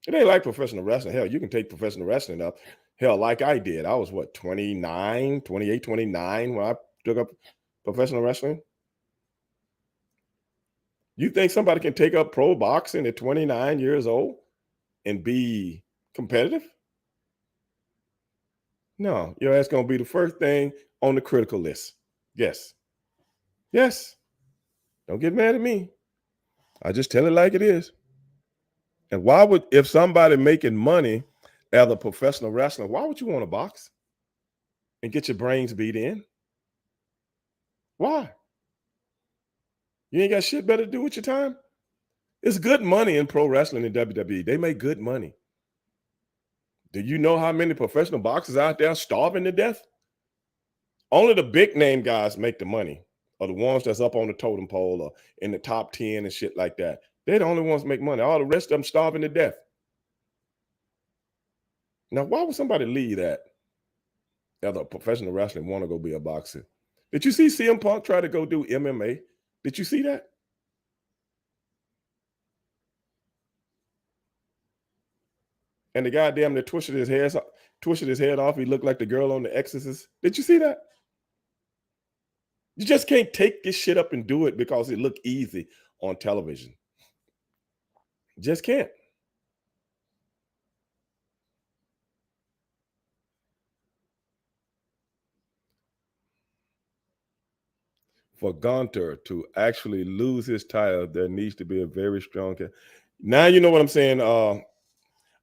It ain't like professional wrestling. Hell, you can take professional wrestling up. Hell, like I did. I was what, 29, 28, 29 when I took up professional wrestling? You think somebody can take up pro boxing at 29 years old and be competitive? No, your ass gonna be the first thing on the critical list. Yes. Yes. Don't get mad at me. I just tell it like it is. And why would, if somebody making money as a professional wrestler, why would you want to box and get your brains beat in? Why? You ain't got shit better to do with your time? It's good money in pro wrestling and WWE. They make good money. Do you know how many professional boxers out there starving to death? Only the big name guys make the money, or the ones that's up on the totem pole or in the top 10 and shit like that. They're the only ones that make money. All the rest of them starving to death. Now, why would somebody leave that as a professional wrestler and want to go be a boxer? Did you see CM Punk try to go do MMA? Did you see that? And the guy damn near twisted his head off. He looked like the girl on The Exorcist. Did you see that? You just can't take this shit up and do it because it looked easy on television. Just can't. For Gunter to actually lose his title, there needs to be a very strong case. Now you know what I'm saying.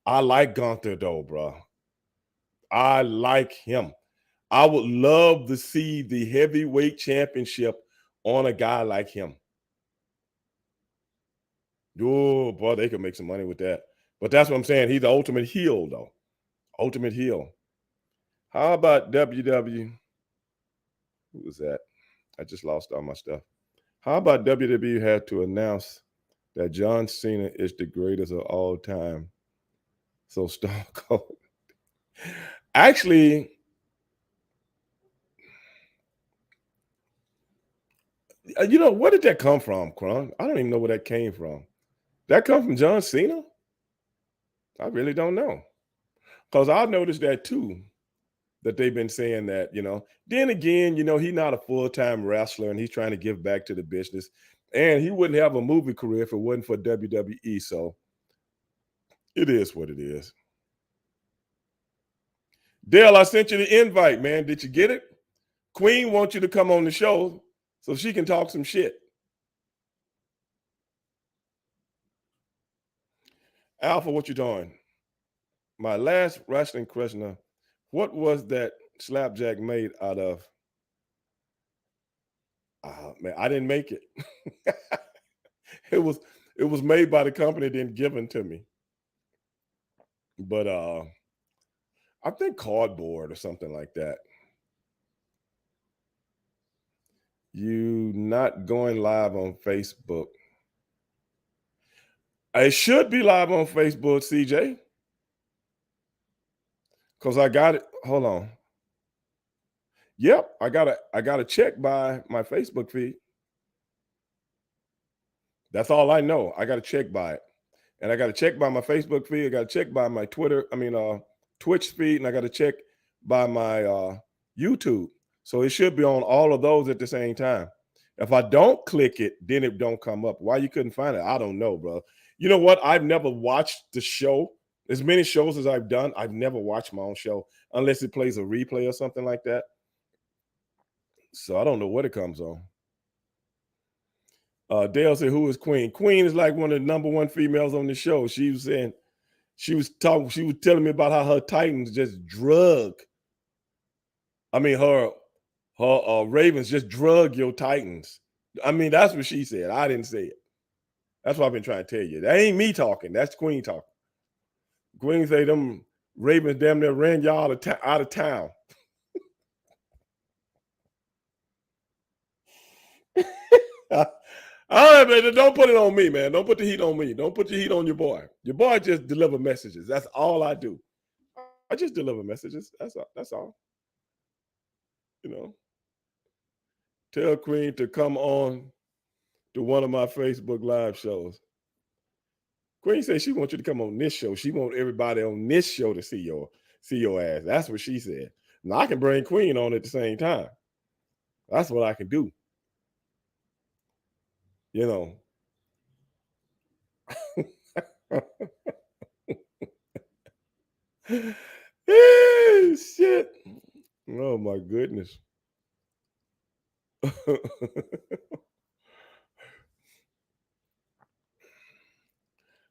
I like Gunter though, bro. I like him. I would love to see the heavyweight championship on a guy like him. Oh, boy, they could make some money with that. But that's what I'm saying. He's the ultimate heel, though. Ultimate heel. How about WW? Who was that? I just lost all my stuff. How about WWE had to announce that John Cena is the greatest of all time? So Stone Cold. Actually, you know, where did that come from, Kron? I don't even know where that came from. That come from John Cena? I really don't know. Because I noticed that too, that they've been saying that, you know. Then again, you know, he's not a full-time wrestler and he's trying to give back to the business. And he wouldn't have a movie career if it wasn't for WWE. So it is what it is. Dale, I sent you the invite, man. Did you get it? Queen wants you to come on the show so she can talk some shit. Alpha, what you doing? My last wrestling question. What was that slapjack made out of? Man, I didn't make it. it was it was made by the company, then given to me. But I think cardboard or something like that. You not going live on Facebook. It should be live on Facebook, CJ, because I got it. Hold on. Yep, I got a check by my Facebook feed. That's all I know. I got a check by it. And I got to check by my Facebook feed. I got to check by my Twitch feed, and I got to check by my YouTube. So it should be on all of those at the same time. If I don't click it, then it don't come up. Why you couldn't find it? I don't know, bro. You know what? I've never watched the show. As many shows as I've done, I've never watched my own show unless it plays a replay or something like that. So I don't know what it comes on. Dale said, "Who is Queen?" Queen is like one of the number one females on the show. She was saying, she was telling me about how her Titans just drug. I mean, her Ravens just drug your Titans. I mean, that's what she said. I didn't say it. That's what I've been trying to tell you. That ain't me talking. That's Queen talking. Queen say them Ravens damn near ran y'all out of town. All right, man. Don't put it on me, man. Don't put the heat on me. Don't put the heat on your boy. Your boy just deliver messages. That's all I do. I just deliver messages. That's all. That's all. You know. Tell Queen to come on to one of my Facebook live shows. Queen said she wants you to come on this show. She wants everybody on this show to see your ass. That's what she said. Now I can bring Queen on at the same time. That's what I can do. You know. Shit. Oh my goodness.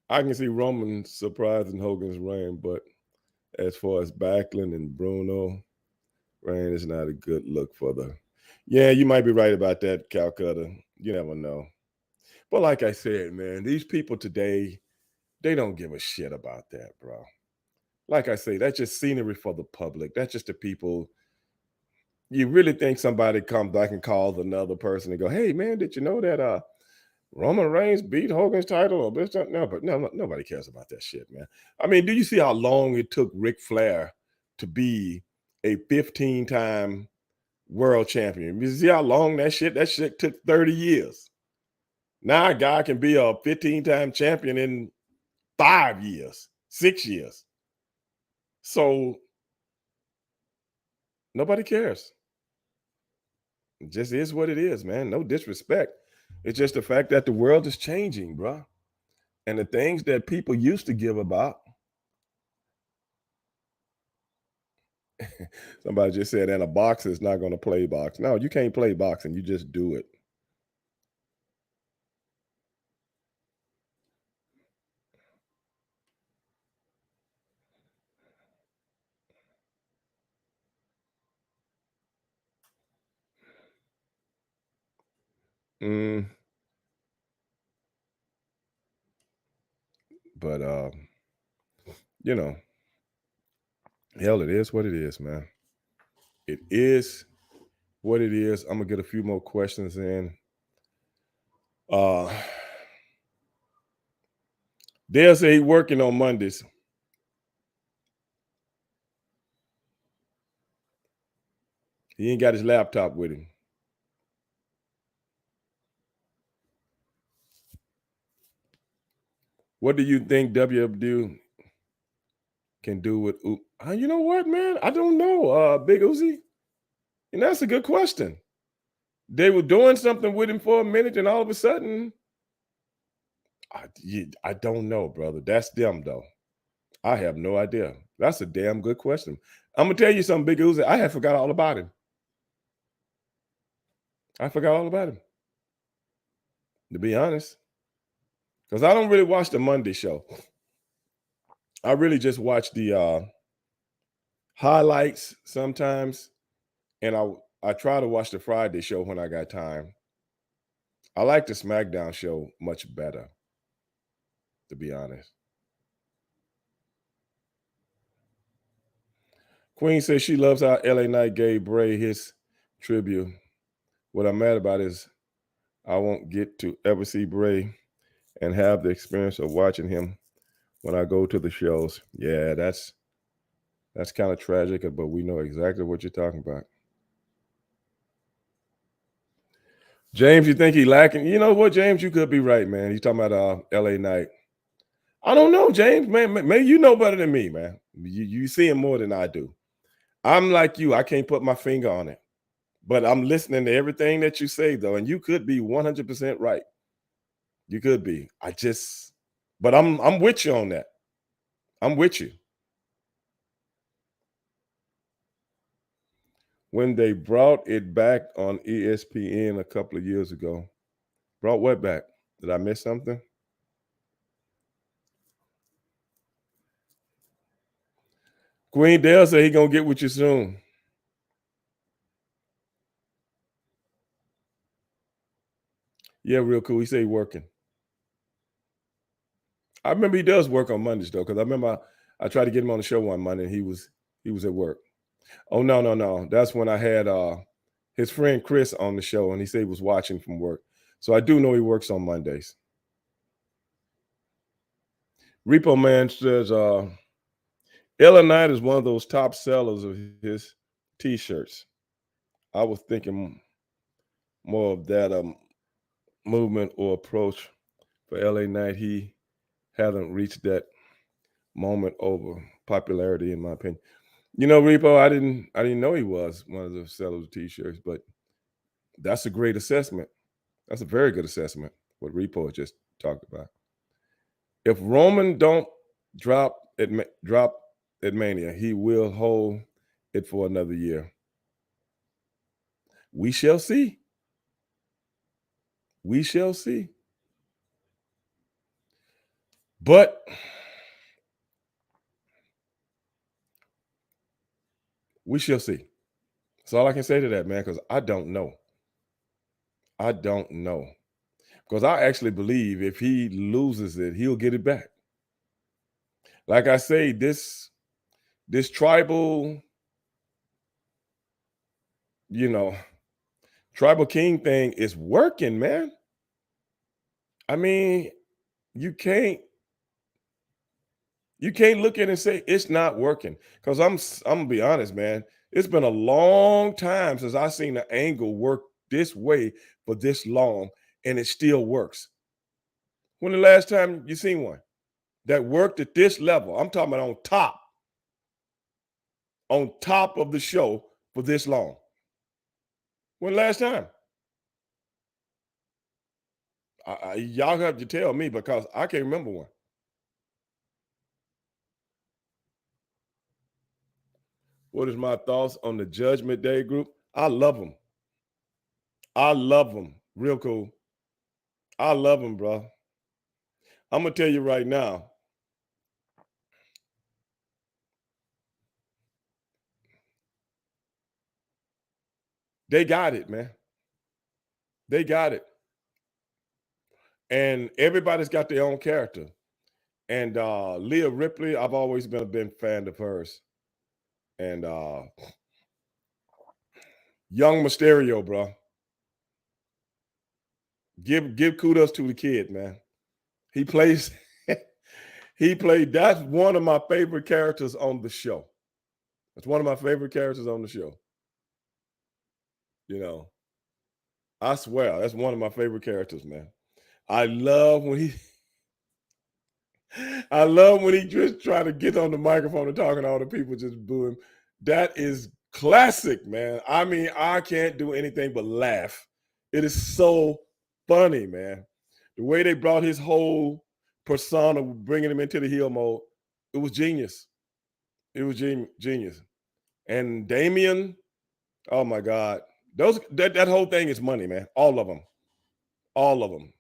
I can see Roman surprising Hogan's reign, but as far as Backlund and Bruno, reign is not a good look for the. Yeah, you might be right about that, Calcutta. You never know. But like I said, man, these people today, they don't give a shit about that, bro. Like I say, that's just scenery for the public. That's just the people. You really think somebody come back and calls another person and go, "Hey, man, did you know that Roman Reigns beat Hogan's title?" Or this, that? No, but no, nobody cares about that shit, man. I mean, do you see how long it took Ric Flair to be a 15-time world champion? You see how long that shit took 30 years. Now a guy can be a 15-time champion in 5 years, 6 years. So nobody cares. It just is what it is, man. No disrespect. It's just the fact that the world is changing, bro. And the things that people used to give about. Somebody just said, and a boxer is not going to play box. No, you can't play boxing. You just do it. Mm, but you know, hell, it is what it is, man. It is what it is. I'm gonna get a few more questions in. Uh Dale say he working on Mondays. He ain't got his laptop with him. What do you think WFW can do with you know what, man? I don't know. Big Uzi. And that's a good question. They were doing something with him for a minute, and all of a sudden, I don't know, brother. That's them though. I have no idea. That's a damn good question. I'm gonna tell you something, Big Uzi. I had forgot all about him. I forgot all about him, to be honest. Because I don't really watch the Monday show. I really just watch the highlights sometimes, and I try to watch the Friday show when I got time. I like the SmackDown show much better, to be honest. Queen says she loves how LA Knight gave Bray his tribute. What I'm mad about is I won't get to ever see Bray and have the experience of watching him when I go to the shows. Yeah, that's kind of tragic, but we know exactly what you're talking about. James, you think he lacking? You know what, James? You could be right, man. He's talking about LA Knight. I don't know, James. Man, maybe you know better than me, man. You see him more than I do. I'm like you. I can't put my finger on it. But I'm listening to everything that you say, though, and you could be 100% right. You could be. But I'm with you on that. I'm with you. When they brought it back on ESPN a couple of years ago, brought what back? Did I miss something? Queen Dale said he gonna get with you soon. Yeah, real cool. He said he working. I remember he does work on Mondays though, because I remember I tried to get him on the show one Monday and he was at work. Oh no, no, no. That's when I had his friend Chris on the show and he said he was watching from work. So I do know he works on Mondays. Repo Man says Ella Knight is one of those top sellers of his t-shirts. I was thinking more of that movement or approach for LA Knight. He hasn't reached that moment over popularity, in my opinion. You know, Repo, I didn't know he was one of the sellers of t-shirts, but that's a great assessment. That's a very good assessment, what Repo just talked about. If Roman don't drop at Mania, he will hold it for another year. We shall see. We shall see. But we shall see. That's all I can say to that, man, because I don't know. I don't know. Because I actually believe if he loses it, he'll get it back. Like I say, this tribal, you know, tribal king thing is working, man. I mean, you can't look at it and say it's not working. Because I'm gonna be honest, man. It's been a long time since I seen an angle work this way for this long, and it still works. When the last time you seen one that worked at this level? I'm talking about on top of the show for this long. When last time? Y'all have to tell me because I can't remember one. What is my thoughts on the Judgment Day group? I love them. I love them. Real cool. I love them, bro. I'm gonna tell you right now. They got it, man. They got it. And everybody's got their own character. And Leah Ripley, I've always been a big fan of hers. And young Mysterio, bro. Give kudos to the kid, man. He plays he played that's one of my favorite characters on the show. That's one of my favorite characters on the show. You know, I swear, that's one of my favorite characters, man. I love when he I love when he just try to get on the microphone and talking to all the people just booing. That is classic, man. I mean, I can't do anything but laugh. It is so funny, man. The way they brought his whole persona, bringing him into the heel mode, it was genius. It was genius. And Damien, oh my God, that whole thing is money, man. All of them, all of them.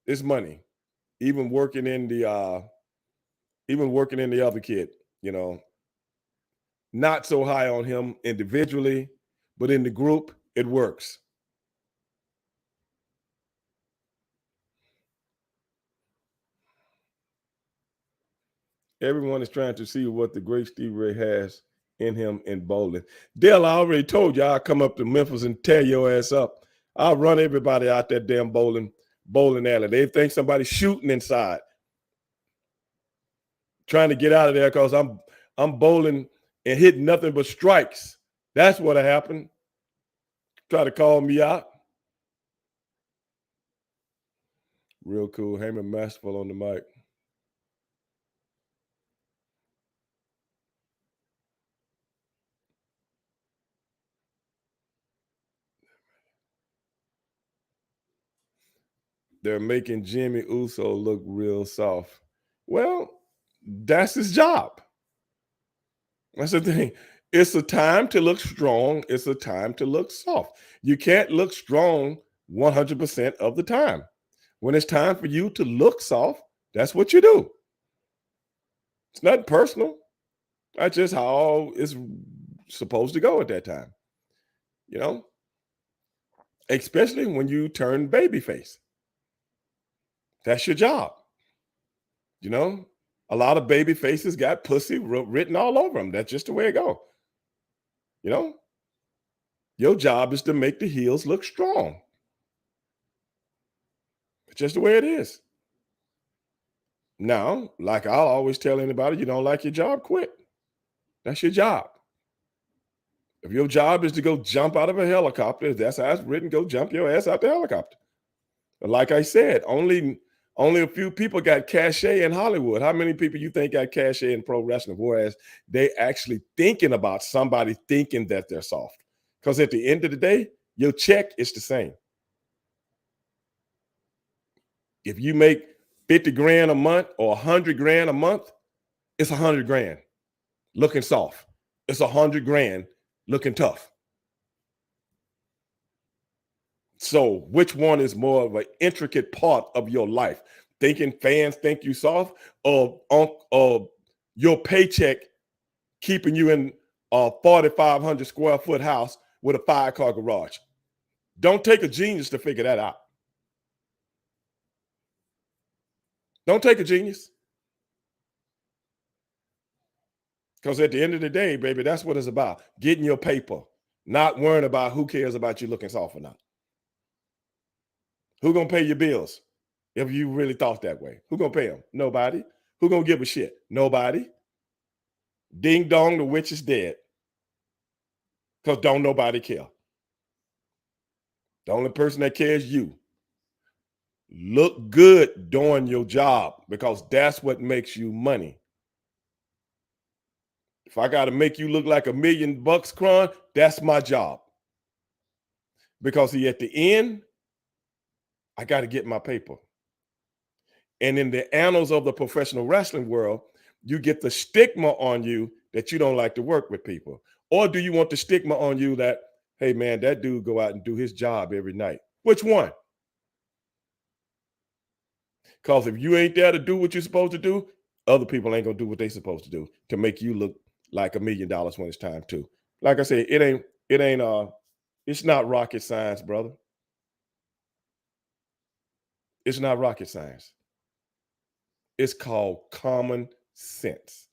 It's money. Even working in the even working in the other kid, you know, not so high on him individually, but in the group, it works. Everyone is trying to see what the great Stevie Ray has in him in bowling. Dale, I already told you I'll come up to Memphis and tear your ass up. I'll run everybody out that damn bowling alley. They think somebody's shooting inside, trying to get out of there because I'm bowling and hitting nothing but strikes. That's what happened. Try to call me out. Real cool. Heyman Masterful on the mic. They're making Jimmy Uso look real soft. Well, that's his job. That's the thing. It's a time to look strong. It's a time to look soft. You can't look strong 100% of the time. When it's time for you to look soft, that's what you do. It's nothing personal. That's just how it's supposed to go at that time. You know, especially when you turn babyface. That's your job. You know, a lot of baby faces got pussy written all over them. That's just the way it go. You know, your job is to make the heels look strong. It's just the way it is. Now, like I'll always tell anybody, you don't like your job, quit. That's your job. If your job is to go jump out of a helicopter, if that's how it's written, go jump your ass out the helicopter. But like I said, only a few people got cachet in Hollywood. How many people you think got cachet in pro wrestling? Whereas they actually thinking about somebody thinking that they're soft. Because at the end of the day, your check is the same. If you make 50 grand a month or 100 grand a month, it's 100 grand looking soft. It's 100 grand looking tough. So which one is more of an intricate part of your life? Thinking fans think you soft, or your paycheck keeping you in a 4,500 square foot house with a 5-car garage? Don't take a genius to figure that out. Don't take a genius. Because at the end of the day, baby, that's what it's about. Getting your paper, not worrying about who cares about you looking soft or not. Who gonna pay your bills if you really thought that way? Who gonna pay them? Nobody. Who gonna give a shit? Nobody. Ding dong, the witch is dead. Because don't nobody care. The only person that cares you. Look good doing your job because that's what makes you money. If I got to make you look like $1,000,000, Cron, that's my job. Because at the end, I got to get my paper. And in the annals of the professional wrestling world, you get the stigma on you that you don't like to work with people. Or do you want the stigma on you that, hey, man, that dude go out and do his job every night? Which one? Because if you ain't there to do what you're supposed to do, other people ain't going to do what they're supposed to do to make you look like $1,000,000 when it's time to. Like I said, it's not rocket science, brother. It's not rocket science. It's called common sense.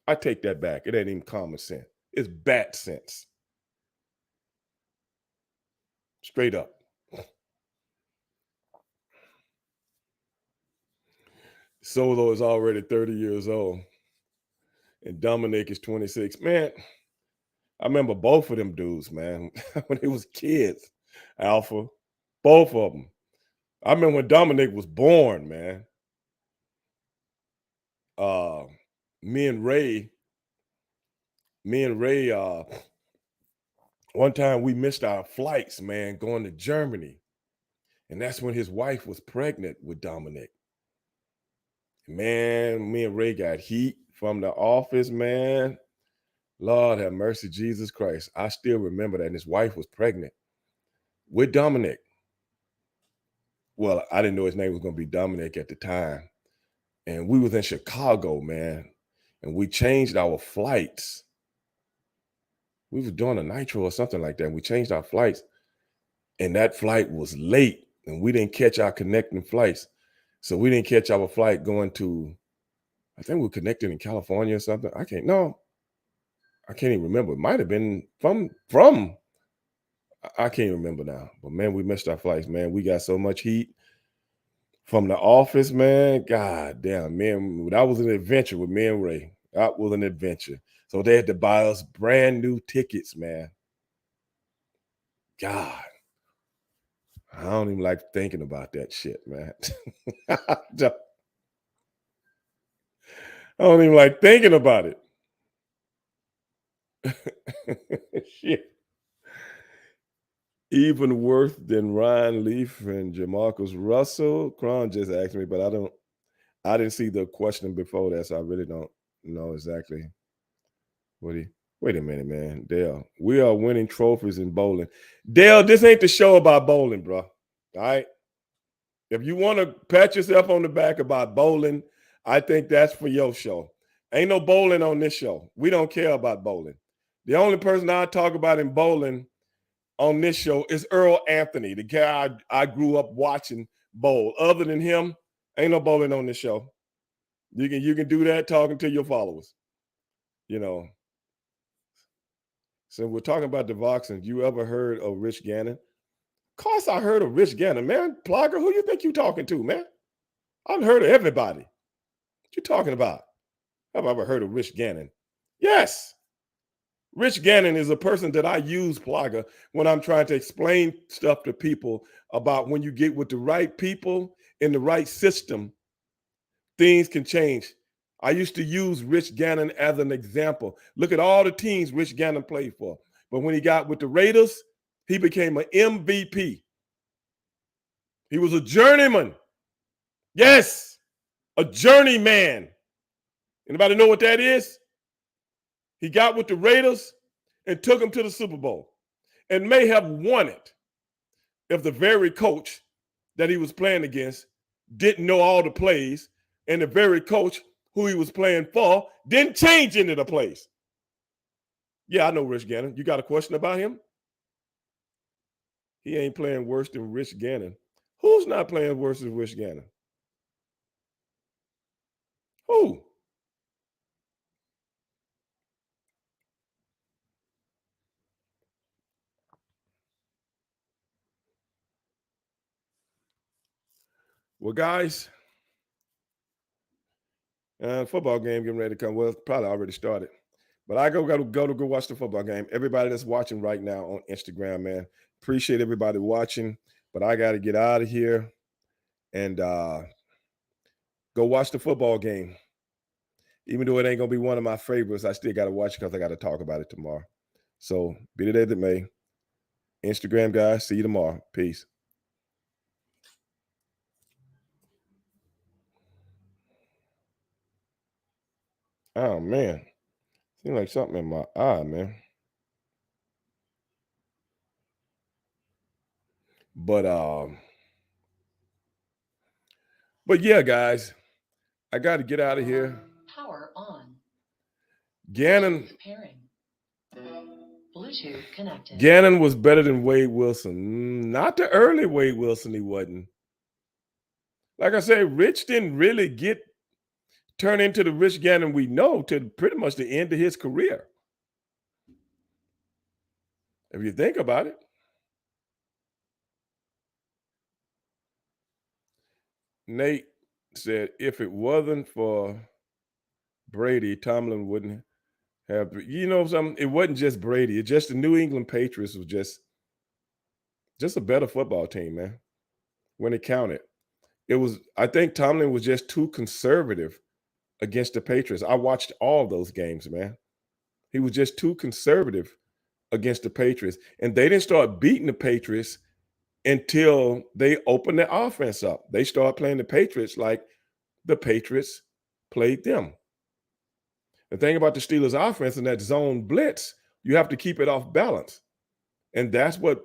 I take that back. It ain't even common sense. It's bat sense. Straight up. Solo is already 30 years old, and Dominic is 26. Man, I remember both of them dudes, man, when they was kids. Alpha, both of them. I remember when Dominic was born, man. Uh, me and Ray, one time we missed our flights, man, going to Germany. And that's when his wife was pregnant with Dominic. Man, me and Ray got heat from the office, man. Lord have mercy, Jesus Christ. I still remember that. And his wife was pregnant with Dominic. Well, I didn't know his name was going to be Dominic at the time. and we was in Chicago, man, and we changed our flights. We was doing a nitro or something like that. And we changed our flights, and that flight was late, and we didn't catch our connecting flights. So we didn't catch our flight going to, I think we were connected in California or something. I can't even remember. It might have been from I can't remember now. But man, we missed our flights, man. We got so much heat from the office, man. God damn, man. That was an adventure with me and Ray. That was an adventure. So they had to buy us brand new tickets, man. God, I don't even like thinking about that shit, man. I don't even like thinking about it. Shit. Even worse than Ryan Leaf and Jamarcus Russell. Cron just asked me, but I didn't see the question before that, so I really don't know exactly what he. Wait a minute, man. Dale, we are winning trophies in bowling. Dale, this ain't the show about bowling, bro. All right. If you want to pat yourself on the back about bowling, I think that's for your show. Ain't no bowling on this show. We don't care about bowling. The only person I talk about in bowling on this show is Earl Anthony, the guy I grew up watching bowl. Other than him, ain't no bowling on this show. You can do that talking to your followers. You know. So we're talking about the boxing. You ever heard of Rich Gannon? Of course I heard of Rich Gannon, man. Plugger, who you think you talking to, man? I've heard of everybody. What you talking about? Have I ever heard of Rich Gannon? Yes. Rich Gannon is a person that I use, Plugger, when I'm trying to explain stuff to people about when you get with the right people in the right system, things can change. I used to use Rich Gannon as an example. Look at all the teams Rich Gannon played for. But when he got with the Raiders, he became an MVP. He was a journeyman. Yes, a journeyman. Anybody know what that is? He got with the Raiders and took them to the Super Bowl and may have won it if the very coach that he was playing against didn't know all the plays and the very coach who he was playing for didn't change into the plays. Yeah, I know Rich Gannon. You got a question about him? He ain't playing worse than Rich Gannon. Who's not playing worse than Rich Gannon? Who? Well, guys, football game getting ready to come. Well, it's probably already started. But I go watch the football game. Everybody that's watching right now on Instagram, man, appreciate everybody watching. But I got to get out of here and go watch the football game. Even though it ain't gonna be one of my favorites, I still got to watch it because I got to talk about it tomorrow. So be the day that may. Instagram guys, see you tomorrow. Peace. Oh man, seems like something in my eye, man. But but yeah, guys, I got to get out of here. Power on. Gannon. Pairing. Bluetooth connected. Gannon was better than Wade Wilson. Not the early Wade Wilson, he wasn't. Like I said, Rich didn't really turn into the Rich Gannon we know till pretty much the end of his career. If you think about it. Nate said, if it wasn't for Brady, Tomlin wouldn't have. You know something? It wasn't just Brady. It's just the New England Patriots was just a better football team, man. When it counted, I think Tomlin was just too conservative against the Patriots. I watched all those games, man. He was just too conservative against the Patriots, and they didn't start beating the Patriots until they opened their offense up. They started playing the Patriots like the Patriots played them. The thing about the Steelers offense and that zone blitz, you have to keep it off balance. And that's what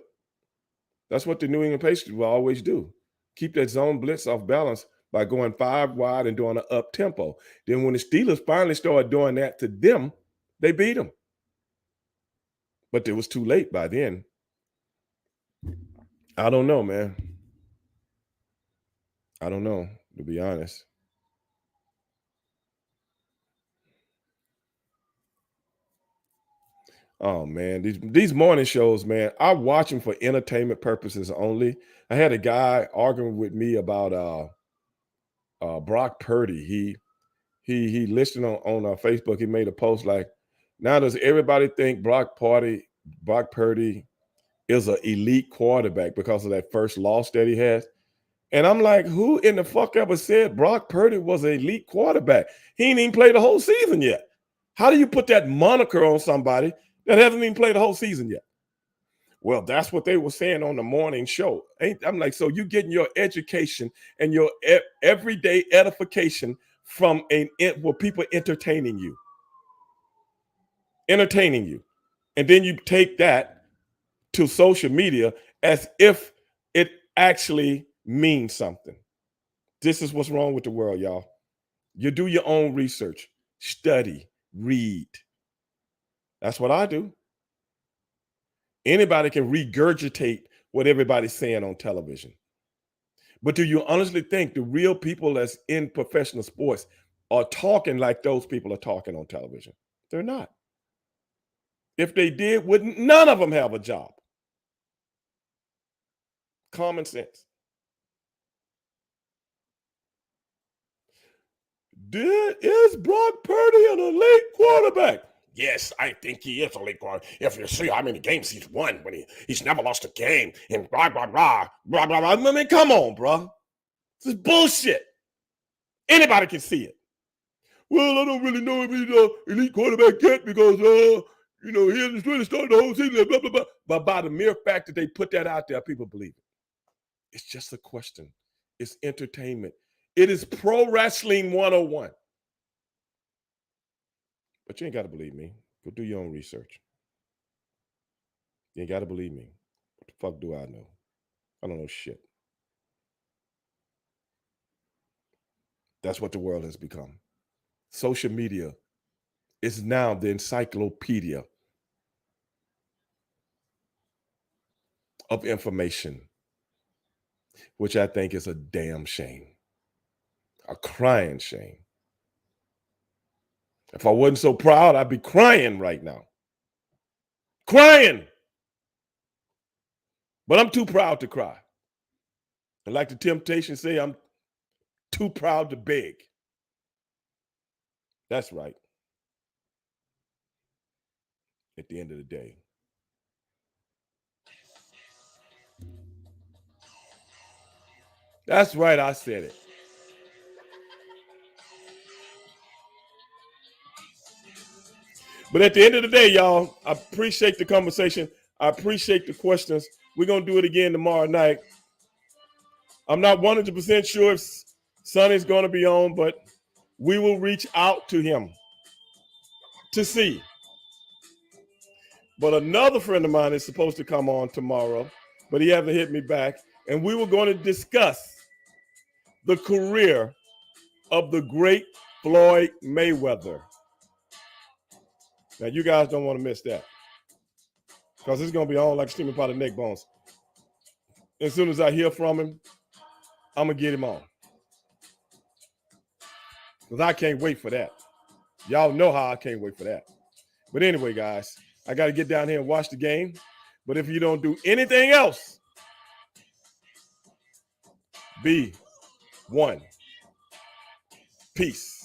the New England Patriots will always do. Keep that zone blitz off balance by going 5 wide and doing an up tempo. Then when the Steelers finally started doing that to them, they beat them. But it was too late by then. I don't know, man. I don't know, to be honest. Oh man, these morning shows, man, I watch them for entertainment purposes only. I had a guy arguing with me about Brock Purdy. He listed on Facebook. He made a post like, now does everybody think Brock Purdy is an elite quarterback because of that first loss that he has? And I'm like, who in the fuck ever said Brock Purdy was an elite quarterback? He ain't even played the whole season yet. How do you put that moniker on somebody that hasn't even played the whole season yet? Well, that's what they were saying on the morning show. I'm like, so you getting your education and your everyday edification from people entertaining you, and then you take that to social media as if it actually means something. This is what's wrong with the world, y'all. You do your own research, study, read. That's what I do. Anybody can regurgitate what everybody's saying on television. But do you honestly think the real people that's in professional sports are talking like those people are talking on television? They're not. If they did, wouldn't none of them have a job? Common sense. Is Brock Purdy an elite quarterback? Yes, I think he is a elite quarterback. If you see how many games he's won when he's never lost a game and blah, blah, blah, blah, blah, blah. I mean, come on, bro. This is bullshit. Anybody can see it. Well, I don't really know if he's an elite quarterback yet because, he hasn't really started the whole season, blah, blah, blah. But by the mere fact that they put that out there, people believe it. It's just a question. It's entertainment. It is pro wrestling 101. But you ain't got to believe me. Go do your own research. You ain't got to believe me. What the fuck do I know? I don't know shit. That's what the world has become. Social media is now the encyclopedia of information, which I think is a damn shame. A crying shame. If I wasn't so proud, I'd be crying right now. Crying! But I'm too proud to cry. And like the Temptations say, I'm too proud to beg. That's right. At the end of the day. That's right, I said it. But at the end of the day, y'all, I appreciate the conversation. I appreciate the questions. We're going to do it again tomorrow night. I'm not 100% sure if Sonny's going to be on, but we will reach out to him to see. But another friend of mine is supposed to come on tomorrow, but he hasn't hit me back. And we were going to discuss the career of the great Floyd Mayweather. Now, you guys don't want to miss that because it's going to be on like a steaming pot of neck bones. As soon as I hear from him, I'm going to get him on because I can't wait for that. Y'all know how I can't wait for that. But anyway, guys, I got to get down here and watch the game. But if you don't do anything else, be one. Peace.